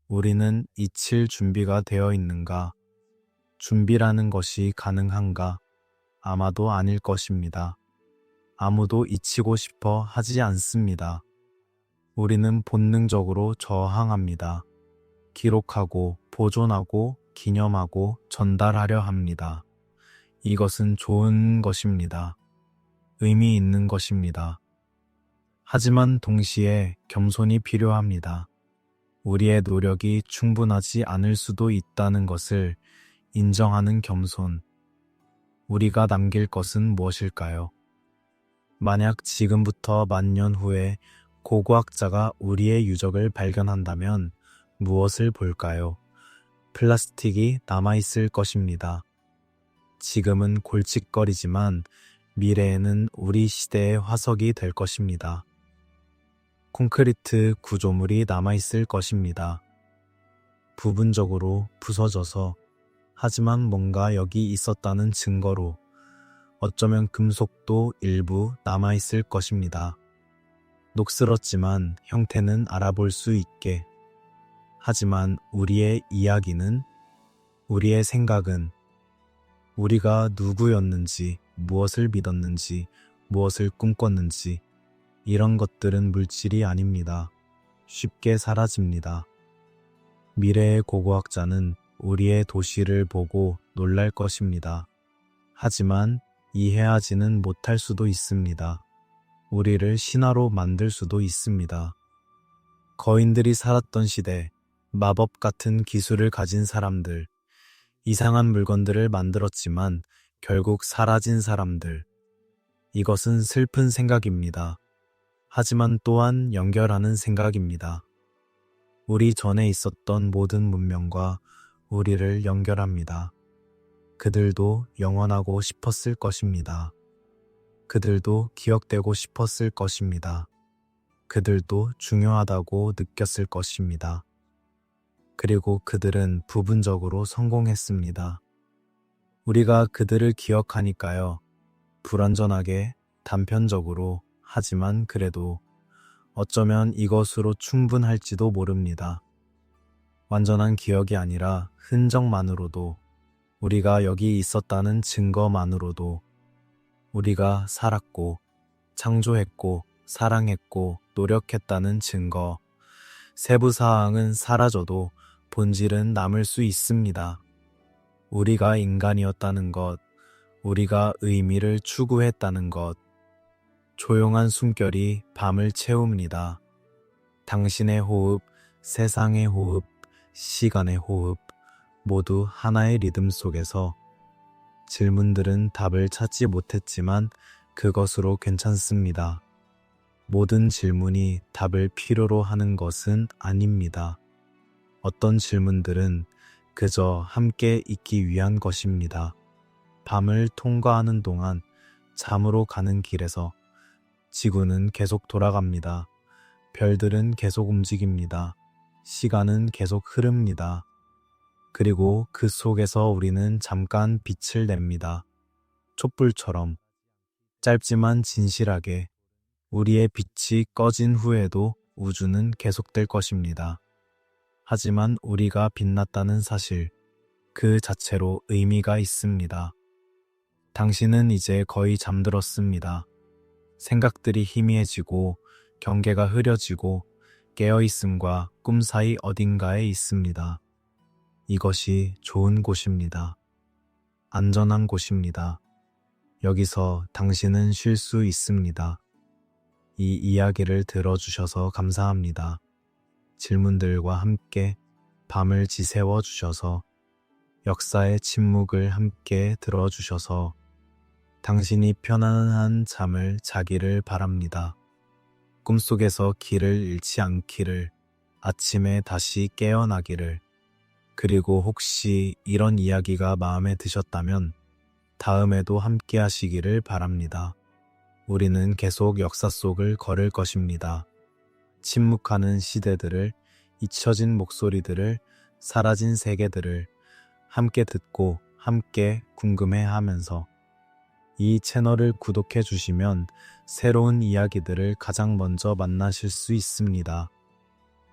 우리는 잊힐 준비가 되어 있는가? 준비라는 것이 가능한가? 아마도 아닐 것입니다. 아무도 잊히고 싶어 하지 않습니다. 우리는 본능적으로 저항합니다. 기록하고 보존하고 기념하고 전달하려 합니다. 이것은 좋은 것입니다. 의미 있는 것입니다. 하지만 동시에 겸손이 필요합니다. 우리의 노력이 충분하지 않을 수도 있다는 것을 인정하는 겸손. 우리가 남길 것은 무엇일까요? 만약 지금부터 10,000년 후에 고고학자가 우리의 유적을 발견한다면 무엇을 볼까요? 플라스틱이 남아있을 것입니다. 지금은 골칫거리지만 미래에는 우리 시대의 화석이 될 것입니다. 콘크리트 구조물이 남아있을 것입니다. 부분적으로 부서져서 하지만 뭔가 여기 있었다는 증거로 어쩌면 금속도 일부 남아있을 것입니다. 녹슬었지만 형태는 알아볼 수 있게. 하지만 우리의 이야기는, 우리의 생각은 우리가 누구였는지, 무엇을 믿었는지, 무엇을 꿈꿨는지 이런 것들은 물질이 아닙니다. 쉽게 사라집니다. 미래의 고고학자는 우리의 도시를 보고 놀랄 것입니다. 하지만 이해하지는 못할 수도 있습니다. 우리를 신화로 만들 수도 있습니다. 거인들이 살았던 시대, 마법 같은 기술을 가진 사람들, 이상한 물건들을 만들었지만 결국 사라진 사람들. 이것은 슬픈 생각입니다. 하지만 또한 연결하는 생각입니다. 우리 전에 있었던 모든 문명과 우리를 연결합니다. 그들도 영원하고 싶었을 것입니다. 그들도 기억되고 싶었을 것입니다. 그들도 중요하다고 느꼈을 것입니다. 그리고 그들은 부분적으로 성공했습니다. 우리가 그들을 기억하니까요. 불완전하게, 단편적으로, 하지만 그래도 어쩌면 이것으로 충분할지도 모릅니다. 완전한 기억이 아니라 흔적만으로도, 우리가 여기 있었다는 증거만으로도, 우리가 살았고, 창조했고, 사랑했고, 노력했다는 증거, 세부 사항은 사라져도 본질은 남을 수 있습니다. 우리가 인간이었다는 것, 우리가 의미를 추구했다는 것, 조용한 숨결이 밤을 채웁니다. 당신의 호흡, 세상의 호흡, 시간의 호흡, 모두 하나의 리듬 속에서 질문들은 답을 찾지 못했지만 그것으로 괜찮습니다. 모든 질문이 답을 필요로 하는 것은 아닙니다. 어떤 질문들은 그저 함께 있기 위한 것입니다. 밤을 통과하는 동안 잠으로 가는 길에서 지구는 계속 돌아갑니다. 별들은 계속 움직입니다. 시간은 계속 흐릅니다. 그리고 그 속에서 우리는 잠깐 빛을 냅니다. 촛불처럼 짧지만 진실하게 우리의 빛이 꺼진 후에도 우주는 계속될 것입니다. 하지만 우리가 빛났다는 사실, 그 자체로 의미가 있습니다. 당신은 이제 거의 잠들었습니다. 생각들이 희미해지고 경계가 흐려지고 깨어있음과 꿈 사이 어딘가에 있습니다. 이것이 좋은 곳입니다. 안전한 곳입니다. 여기서 당신은 쉴 수 있습니다. 이 이야기를 들어주셔서 감사합니다. 질문들과 함께 밤을 지새워 주셔서, 역사의 침묵을 함께 들어주셔서 당신이 편안한 잠을 자기를 바랍니다. 꿈속에서 길을 잃지 않기를, 아침에 다시 깨어나기를. 그리고 혹시 이런 이야기가 마음에 드셨다면 다음에도 함께 하시기를 바랍니다. 우리는 계속 역사 속을 걸을 것입니다. 침묵하는 시대들을, 잊혀진 목소리들을, 사라진 세계들을 함께 듣고 함께 궁금해하면서, 이 채널을 구독해 주시면 새로운 이야기들을 가장 먼저 만나실 수 있습니다.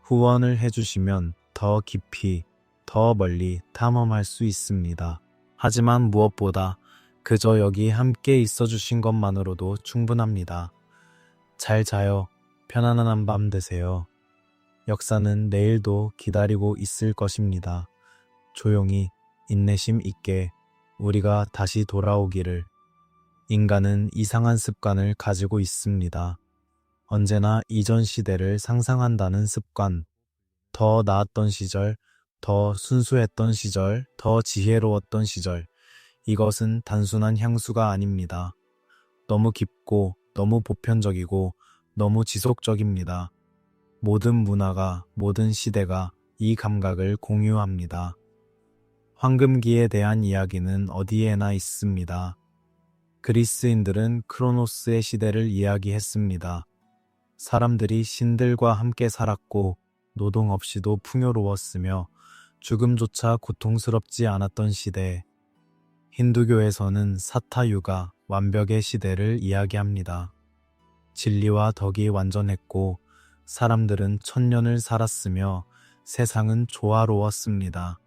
후원을 해주시면 더 깊이, 더 멀리 탐험할 수 있습니다. 하지만 무엇보다 그저 여기 함께 있어 주신 것만으로도 충분합니다. 잘 자요. 편안한 밤 되세요. 역사는 내일도 기다리고 있을 것입니다. 조용히, 인내심 있게 우리가 다시 돌아오기를. 인간은 이상한 습관을 가지고 있습니다. 언제나 이전 시대를 상상한다는 습관, 더 나았던 시절, 더 순수했던 시절, 더 지혜로웠던 시절. 이것은 단순한 향수가 아닙니다. 너무 깊고, 너무 보편적이고, 너무 지속적입니다. 모든 문화가, 모든 시대가 이 감각을 공유합니다. 황금기에 대한 이야기는 어디에나 있습니다. 그리스인들은 크로노스의 시대를 이야기했습니다. 사람들이 신들과 함께 살았고 노동 없이도 풍요로웠으며 죽음조차 고통스럽지 않았던 시대. 힌두교에서는 사타유가, 완벽의 시대를 이야기합니다. 진리와 덕이 완전했고 사람들은 천년을 살았으며 세상은 조화로웠습니다.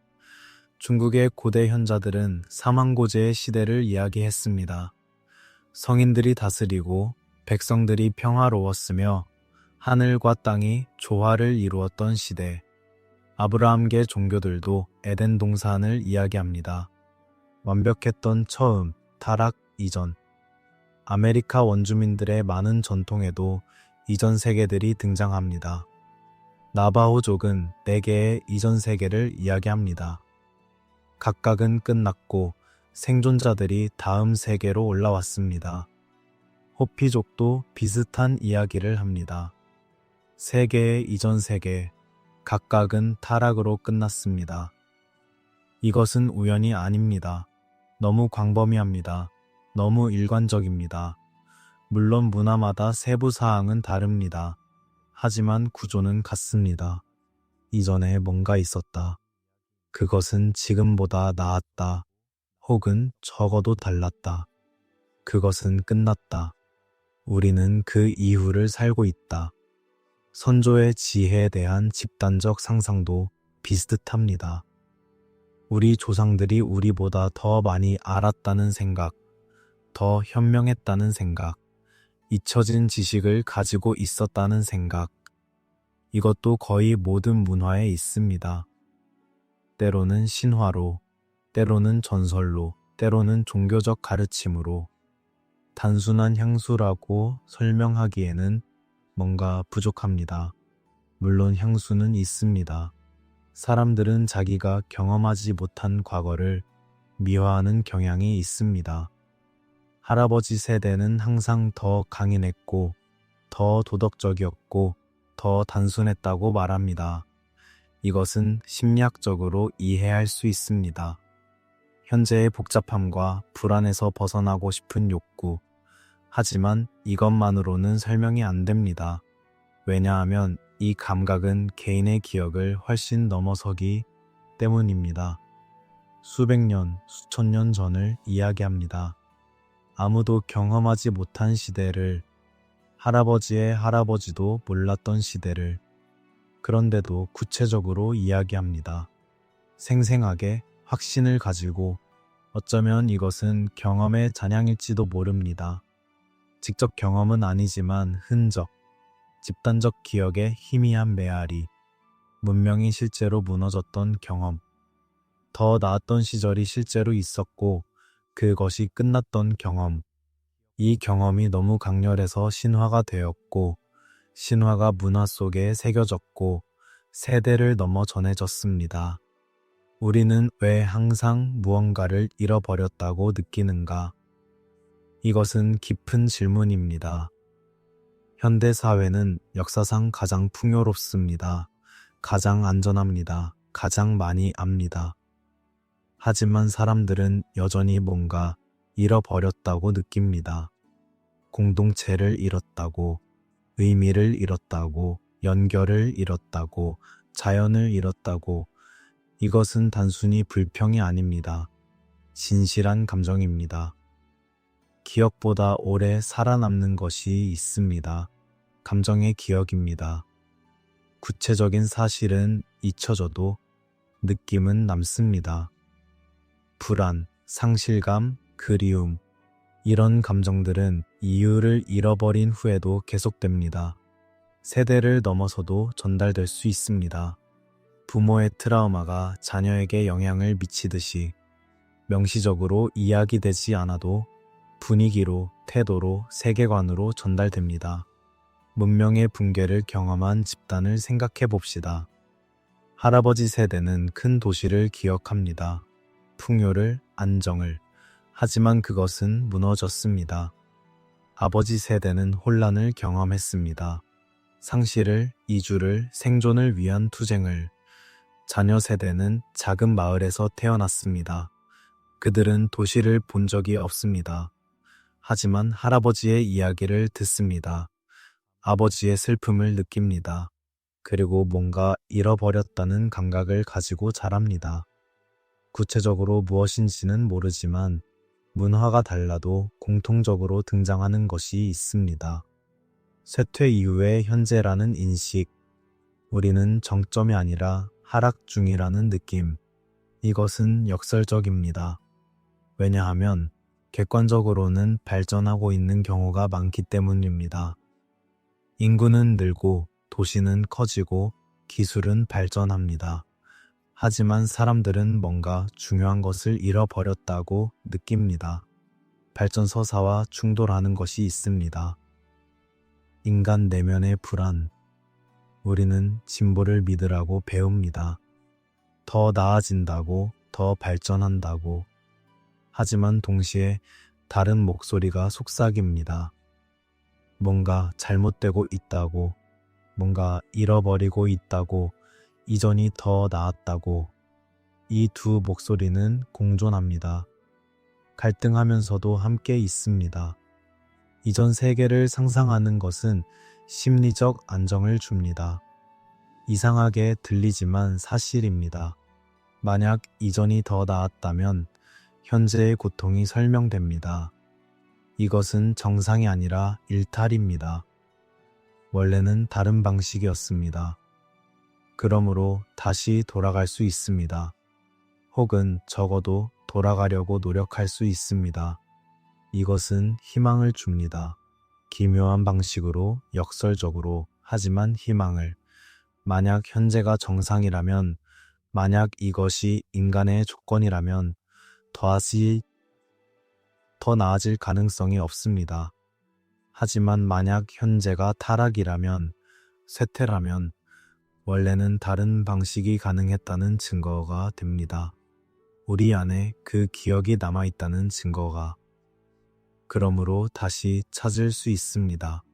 중국의 고대 현자들은 사망고제의 시대를 이야기했습니다. 성인들이 다스리고 백성들이 평화로웠으며 하늘과 땅이 조화를 이루었던 시대. 아브라함계 종교들도 에덴 동산을 이야기합니다. 완벽했던 처음, 타락 이전. 아메리카 원주민들의 많은 전통에도 이전 세계들이 등장합니다. 나바호족은 4개의 이전 세계를 이야기합니다. 각각은 끝났고 생존자들이 다음 세계로 올라왔습니다. 호피족도 비슷한 이야기를 합니다. 3개의 이전 세계, 각각은 타락으로 끝났습니다. 이것은 우연이 아닙니다. 너무 광범위합니다. 너무 일관적입니다. 물론 문화마다 세부 사항은 다릅니다. 하지만 구조는 같습니다. 이전에 뭔가 있었다. 그것은 지금보다 나았다. 혹은 적어도 달랐다. 그것은 끝났다. 우리는 그 이후를 살고 있다. 선조의 지혜에 대한 집단적 상상도 비슷합니다. 우리 조상들이 우리보다 더 많이 알았다는 생각, 더 현명했다는 생각, 잊혀진 지식을 가지고 있었다는 생각, 이것도 거의 모든 문화에 있습니다. 때로는 신화로, 때로는 전설로, 때로는 종교적 가르침으로 단순한 향수라고 설명하기에는 뭔가 부족합니다. 물론 향수는 있습니다. 사람들은 자기가 경험하지 못한 과거를 미화하는 경향이 있습니다. 할아버지 세대는 항상 더 강인했고, 더 도덕적이었고, 더 단순했다고 말합니다. 이것은 심리학적으로 이해할 수 있습니다. 현재의 복잡함과 불안에서 벗어나고 싶은 욕구. 하지만 이것만으로는 설명이 안 됩니다. 왜냐하면 이 감각은 개인의 기억을 훨씬 넘어서기 때문입니다. 수백 년, 수천 년 전을 이야기합니다. 아무도 경험하지 못한 시대를, 할아버지의 할아버지도 몰랐던 시대를, 그런데도 구체적으로 이야기합니다. 생생하게 확신을 가지고 어쩌면 이것은 경험의 잔향일지도 모릅니다. 직접 경험은 아니지만 흔적, 집단적 기억의 희미한 메아리, 문명이 실제로 무너졌던 경험, 더 나았던 시절이 실제로 있었고 그것이 끝났던 경험, 이 경험이 너무 강렬해서 신화가 되었고 신화가 문화 속에 새겨졌고 세대를 넘어 전해졌습니다. 우리는 왜 항상 무언가를 잃어버렸다고 느끼는가? 이것은 깊은 질문입니다. 현대 사회는 역사상 가장 풍요롭습니다. 가장 안전합니다. 가장 많이 압니다. 하지만 사람들은 여전히 뭔가 잃어버렸다고 느낍니다. 공동체를 잃었다고, 의미를 잃었다고, 연결을 잃었다고, 자연을 잃었다고. 이것은 단순히 불평이 아닙니다. 진실한 감정입니다. 기억보다 오래 살아남는 것이 있습니다. 감정의 기억입니다. 구체적인 사실은 잊혀져도 느낌은 남습니다. 불안, 상실감, 그리움, 이런 감정들은 이유를 잃어버린 후에도 계속됩니다. 세대를 넘어서도 전달될 수 있습니다. 부모의 트라우마가 자녀에게 영향을 미치듯이 명시적으로 이야기되지 않아도 분위기로, 태도로, 세계관으로 전달됩니다. 문명의 붕괴를 경험한 집단을 생각해 봅시다. 할아버지 세대는 큰 도시를 기억합니다. 풍요를, 안정을. 하지만 그것은 무너졌습니다. 아버지 세대는 혼란을 경험했습니다. 상실을, 이주를, 생존을 위한 투쟁을. 자녀 세대는 작은 마을에서 태어났습니다. 그들은 도시를 본 적이 없습니다. 하지만 할아버지의 이야기를 듣습니다. 아버지의 슬픔을 느낍니다. 그리고 뭔가 잃어버렸다는 감각을 가지고 자랍니다. 구체적으로 무엇인지는 모르지만 문화가 달라도 공통적으로 등장하는 것이 있습니다. 쇠퇴 이후의 현재라는 인식, 우리는 정점이 아니라 하락 중이라는 느낌, 이것은 역설적입니다. 왜냐하면 객관적으로는 발전하고 있는 경우가 많기 때문입니다. 인구는 늘고 도시는 커지고 기술은 발전합니다. 하지만 사람들은 뭔가 중요한 것을 잃어버렸다고 느낍니다. 발전서사와 충돌하는 것이 있습니다. 인간 내면의 불안. 우리는 진보를 믿으라고 배웁니다. 더 나아진다고, 더 발전한다고. 하지만 동시에 다른 목소리가 속삭입니다. 뭔가 잘못되고 있다고, 뭔가 잃어버리고 있다고, 이전이 더 나았다고. 이 두 목소리는 공존합니다. 갈등하면서도 함께 있습니다. 이전 세계를 상상하는 것은 심리적 안정을 줍니다. 이상하게 들리지만 사실입니다. 만약 이전이 더 나았다면 현재의 고통이 설명됩니다. 이것은 정상이 아니라 일탈입니다. 원래는 다른 방식이었습니다. 그러므로 다시 돌아갈 수 있습니다. 혹은 적어도 돌아가려고 노력할 수 있습니다. 이것은 희망을 줍니다. 기묘한 방식으로 역설적으로 하지만 희망을. 만약 현재가 정상이라면, 만약 이것이 인간의 조건이라면 더 나아질 가능성이 없습니다. 하지만 만약 현재가 타락이라면, 쇠퇴라면 원래는 다른 방식이 가능했다는 증거가 됩니다. 우리 안에 그 기억이 남아있다는 증거가. 그러므로 다시 찾을 수 있습니다.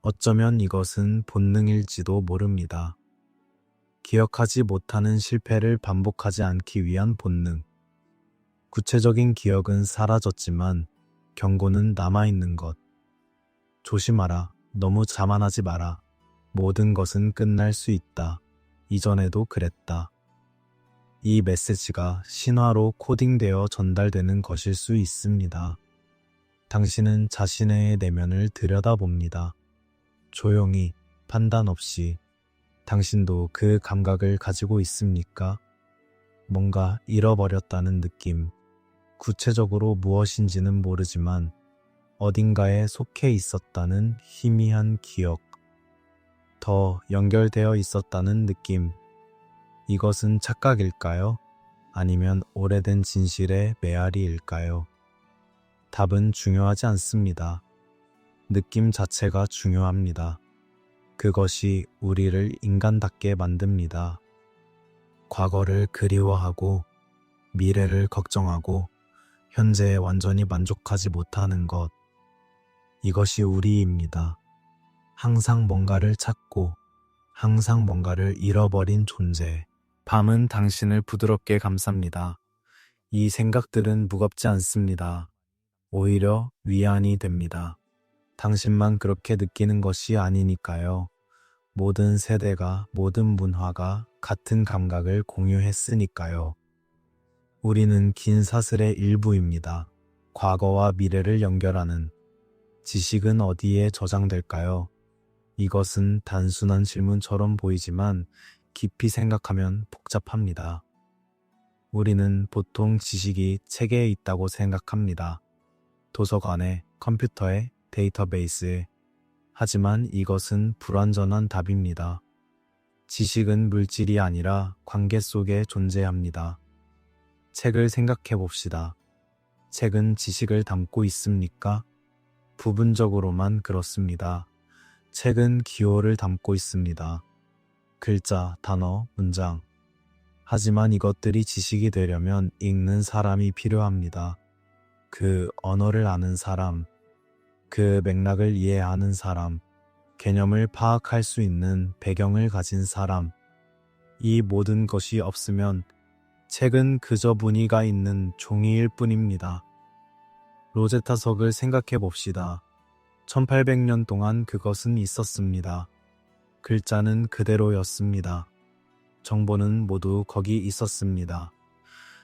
어쩌면 이것은 본능일지도 모릅니다. 기억하지 못하는 실패를 반복하지 않기 위한 본능. 구체적인 기억은 사라졌지만 경고는 남아있는 것. 조심하라. 너무 자만하지 마라. 모든 것은 끝날 수 있다. 이전에도 그랬다. 이 메시지가 신화로 코딩되어 전달되는 것일 수 있습니다. 당신은 자신의 내면을 들여다봅니다. 조용히, 판단 없이. 당신도 그 감각을 가지고 있습니까? 뭔가 잃어버렸다는 느낌. 구체적으로 무엇인지는 모르지만 어딘가에 속해 있었다는 희미한 기억. 더 연결되어 있었다는 느낌. 이것은 착각일까요? 아니면 오래된 진실의 메아리일까요? 답은 중요하지 않습니다. 느낌 자체가 중요합니다. 그것이 우리를 인간답게 만듭니다. 과거를 그리워하고 미래를 걱정하고 현재에 완전히 만족하지 못하는 것. 이것이 우리입니다. 항상 뭔가를 찾고 항상 뭔가를 잃어버린 존재. 밤은 당신을 부드럽게 감쌉니다. 이 생각들은 무겁지 않습니다. 오히려 위안이 됩니다. 당신만 그렇게 느끼는 것이 아니니까요. 모든 세대가, 모든 문화가 같은 감각을 공유했으니까요. 우리는 긴 사슬의 일부입니다. 과거와 미래를 연결하는. 지식은 어디에 저장될까요? 이것은 단순한 질문처럼 보이지만 깊이 생각하면 복잡합니다. 우리는 보통 지식이 책에 있다고 생각합니다. 도서관에, 컴퓨터에, 데이터베이스에. 하지만 이것은 불완전한 답입니다. 지식은 물질이 아니라 관계 속에 존재합니다. 책을 생각해 봅시다. 책은 지식을 담고 있습니까? 부분적으로만 그렇습니다. 책은 기호를 담고 있습니다. 글자, 단어, 문장. 하지만 이것들이 지식이 되려면 읽는 사람이 필요합니다. 그 언어를 아는 사람, 그 맥락을 이해하는 사람, 개념을 파악할 수 있는 배경을 가진 사람. 이 모든 것이 없으면 책은 그저 무늬가 있는 종이일 뿐입니다. 로제타석을 생각해 봅시다. 1800년 동안 그것은 있었습니다. 글자는 그대로였습니다. 정보는 모두 거기 있었습니다.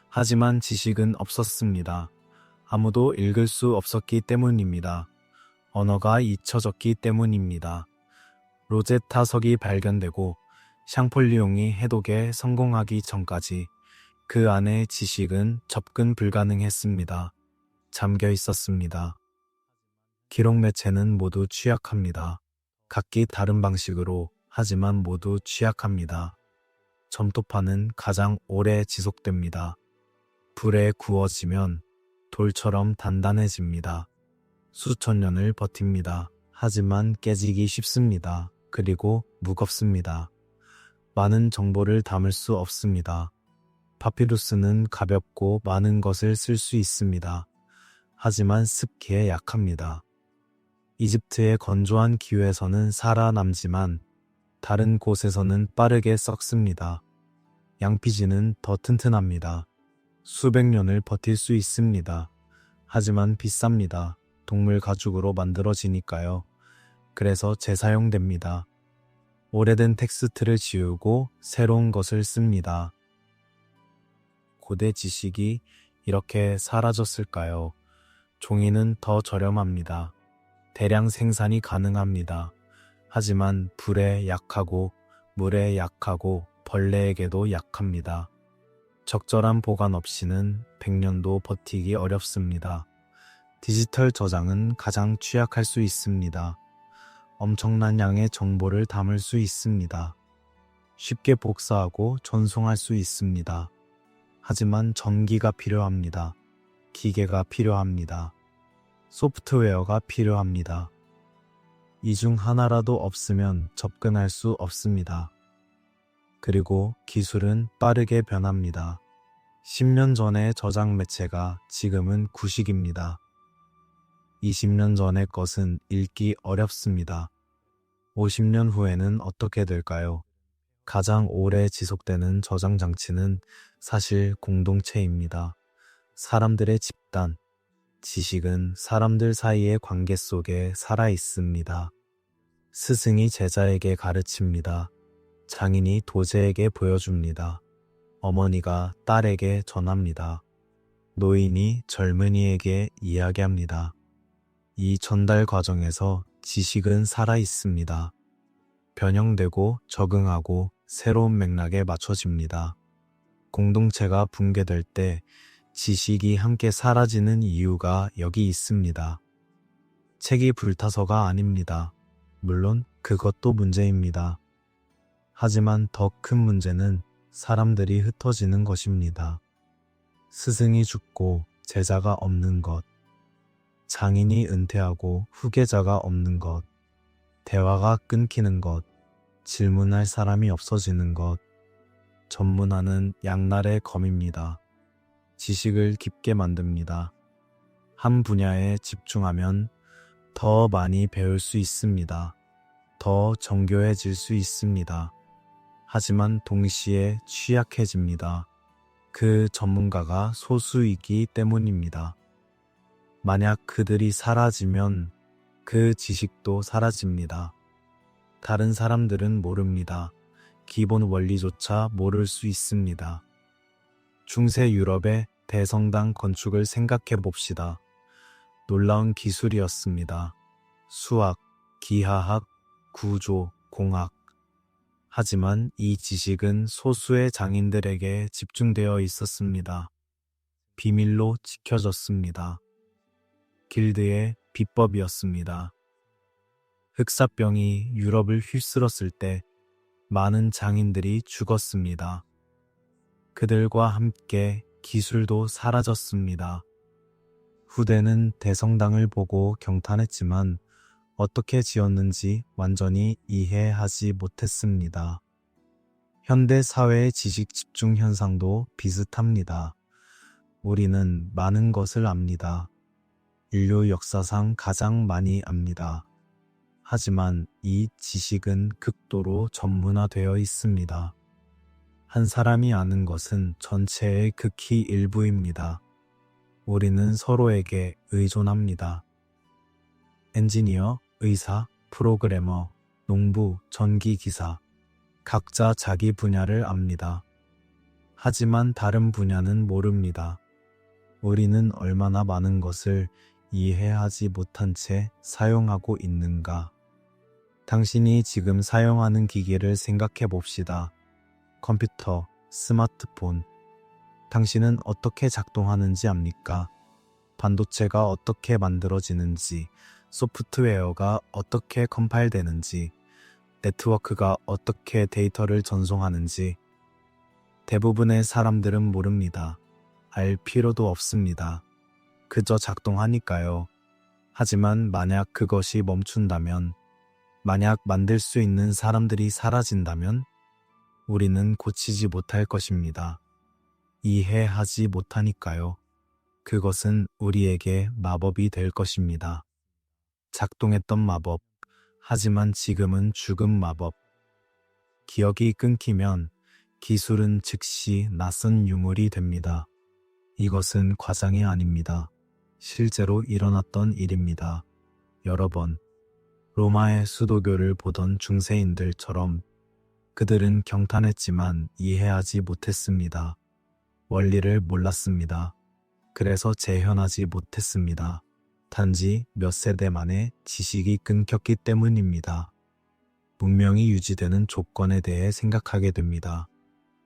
하지만 지식은 없었습니다. 아무도 읽을 수 없었기 때문입니다. 언어가 잊혀졌기 때문입니다. 로제타석이 발견되고 샹폴리옹이 해독에 성공하기 전까지 그 안에 지식은 접근 불가능했습니다. 잠겨 있었습니다. 기록 매체는 모두 취약합니다. 각기 다른 방식으로, 하지만 모두 취약합니다. 점토파는 가장 오래 지속됩니다. 불에 구워지면 돌처럼 단단해집니다. 수천 년을 버팁니다. 하지만 깨지기 쉽습니다. 그리고 무겁습니다. 많은 정보를 담을 수 없습니다. 파피루스는 가볍고 많은 것을 쓸 수 있습니다. 하지만 습기에 약합니다. 이집트의 건조한 기후에서는 살아남지만 다른 곳에서는 빠르게 썩습니다. 양피지는 더 튼튼합니다. 수백 년을 버틸 수 있습니다. 하지만 비쌉니다. 동물 가죽으로 만들어지니까요. 그래서 재사용됩니다. 오래된 텍스트를 지우고 새로운 것을 씁니다. 고대 지식이 이렇게 사라졌을까요? 종이는 더 저렴합니다. 대량 생산이 가능합니다. 하지만 불에 약하고 물에 약하고 벌레에게도 약합니다. 적절한 보관 없이는 100년도 버티기 어렵습니다. 디지털 저장은 가장 취약할 수 있습니다. 엄청난 양의 정보를 담을 수 있습니다. 쉽게 복사하고 전송할 수 있습니다. 하지만 전기가 필요합니다. 기계가 필요합니다. 소프트웨어가 필요합니다. 이 중 하나라도 없으면 접근할 수 없습니다. 그리고 기술은 빠르게 변합니다. 10년 전의 저장 매체가 지금은 구식입니다. 20년 전의 것은 읽기 어렵습니다. 50년 후에는 어떻게 될까요? 가장 오래 지속되는 저장 장치는 사실 공동체입니다. 사람들의 집단, 지식은 사람들 사이의 관계 속에 살아 있습니다. 스승이 제자에게 가르칩니다. 장인이 도제에게 보여줍니다. 어머니가 딸에게 전합니다. 노인이 젊은이에게 이야기합니다. 이 전달 과정에서 지식은 살아 있습니다. 변형되고 적응하고 새로운 맥락에 맞춰집니다. 공동체가 붕괴될 때 지식이 함께 사라지는 이유가 여기 있습니다. 책이 불타서가 아닙니다. 물론 그것도 문제입니다. 하지만 더 큰 문제는 사람들이 흩어지는 것입니다. 스승이 죽고 제자가 없는 것, 장인이 은퇴하고 후계자가 없는 것, 대화가 끊기는 것, 질문할 사람이 없어지는 것, 전문화는 양날의 검입니다. 지식을 깊게 만듭니다. 한 분야에 집중하면 더 많이 배울 수 있습니다. 더 정교해질 수 있습니다. 하지만 동시에 취약해집니다. 그 전문가가 소수이기 때문입니다. 만약 그들이 사라지면 그 지식도 사라집니다. 다른 사람들은 모릅니다. 기본 원리조차 모를 수 있습니다. 중세 유럽의 대성당 건축을 생각해 봅시다. 놀라운 기술이었습니다. 수학, 기하학, 구조, 공학. 하지만 이 지식은 소수의 장인들에게 집중되어 있었습니다. 비밀로 지켜졌습니다. 길드의 비법이었습니다. 흑사병이 유럽을 휩쓸었을 때 많은 장인들이 죽었습니다. 그들과 함께 기술도 사라졌습니다. 후대는 대성당을 보고 경탄했지만 어떻게 지었는지 완전히 이해하지 못했습니다. 현대 사회의 지식 집중 현상도 비슷합니다. 우리는 많은 것을 압니다. 인류 역사상 가장 많이 압니다. 하지만 이 지식은 극도로 전문화되어 있습니다. 한 사람이 아는 것은 전체의 극히 일부입니다. 우리는 서로에게 의존합니다. 엔지니어, 의사, 프로그래머, 농부, 전기기사, 각자 자기 분야를 압니다. 하지만 다른 분야는 모릅니다. 우리는 얼마나 많은 것을 이해하지 못한 채 사용하고 있는가? 당신이 지금 사용하는 기계를 생각해 봅시다. 컴퓨터, 스마트폰. 당신은 어떻게 작동하는지 압니까? 반도체가 어떻게 만들어지는지, 소프트웨어가 어떻게 컴파일되는지, 네트워크가 어떻게 데이터를 전송하는지 대부분의 사람들은 모릅니다. 알 필요도 없습니다. 그저 작동하니까요. 하지만 만약 그것이 멈춘다면, 만약 만들 수 있는 사람들이 사라진다면 우리는 고치지 못할 것입니다. 이해하지 못하니까요. 그것은 우리에게 마법이 될 것입니다. 작동했던 마법, 하지만 지금은 죽은 마법. 기억이 끊기면 기술은 즉시 낯선 유물이 됩니다. 이것은 과장이 아닙니다. 실제로 일어났던 일입니다. 여러 번. 로마의 수도교를 보던 중세인들처럼 그들은 경탄했지만 이해하지 못했습니다. 원리를 몰랐습니다. 그래서 재현하지 못했습니다. 단지 몇 세대 만에 지식이 끊겼기 때문입니다. 문명이 유지되는 조건에 대해 생각하게 됩니다.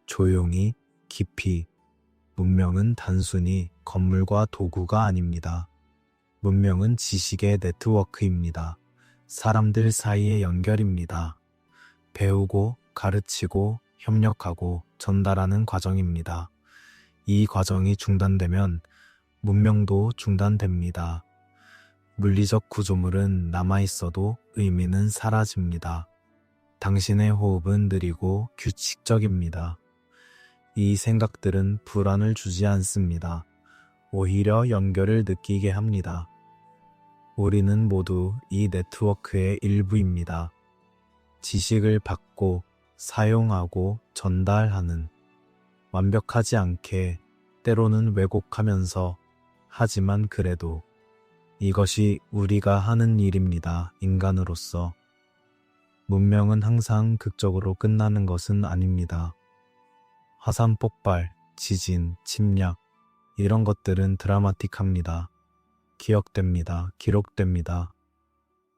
조용히, 깊이. 문명은 단순히 건물과 도구가 아닙니다. 문명은 지식의 네트워크입니다. 사람들 사이의 연결입니다. 배우고, 가르치고, 협력하고, 전달하는 과정입니다. 이 과정이 중단되면 문명도 중단됩니다. 물리적 구조물은 남아있어도 의미는 사라집니다. 당신의 호흡은 느리고 규칙적입니다. 이 생각들은 불안을 주지 않습니다. 오히려 연결을 느끼게 합니다. 우리는 모두 이 네트워크의 일부입니다. 지식을 받고 사용하고 전달하는, 완벽하지 않게 때로는 왜곡하면서, 하지만 그래도 이것이 우리가 하는 일입니다. 인간으로서. 문명은 항상 극적으로 끝나는 것은 아닙니다. 화산 폭발, 지진, 침략, 이런 것들은 드라마틱합니다. 기억됩니다. 기록됩니다.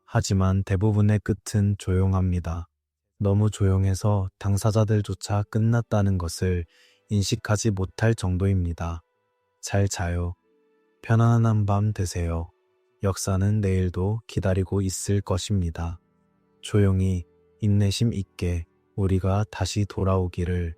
하지만 대부분의 끝은 조용합니다. 너무 조용해서 당사자들조차 끝났다는 것을 인식하지 못할 정도입니다. 잘 자요. 편안한 밤 되세요. 역사는 내일도 기다리고 있을 것입니다. 조용히, 인내심 있게 우리가 다시 돌아오기를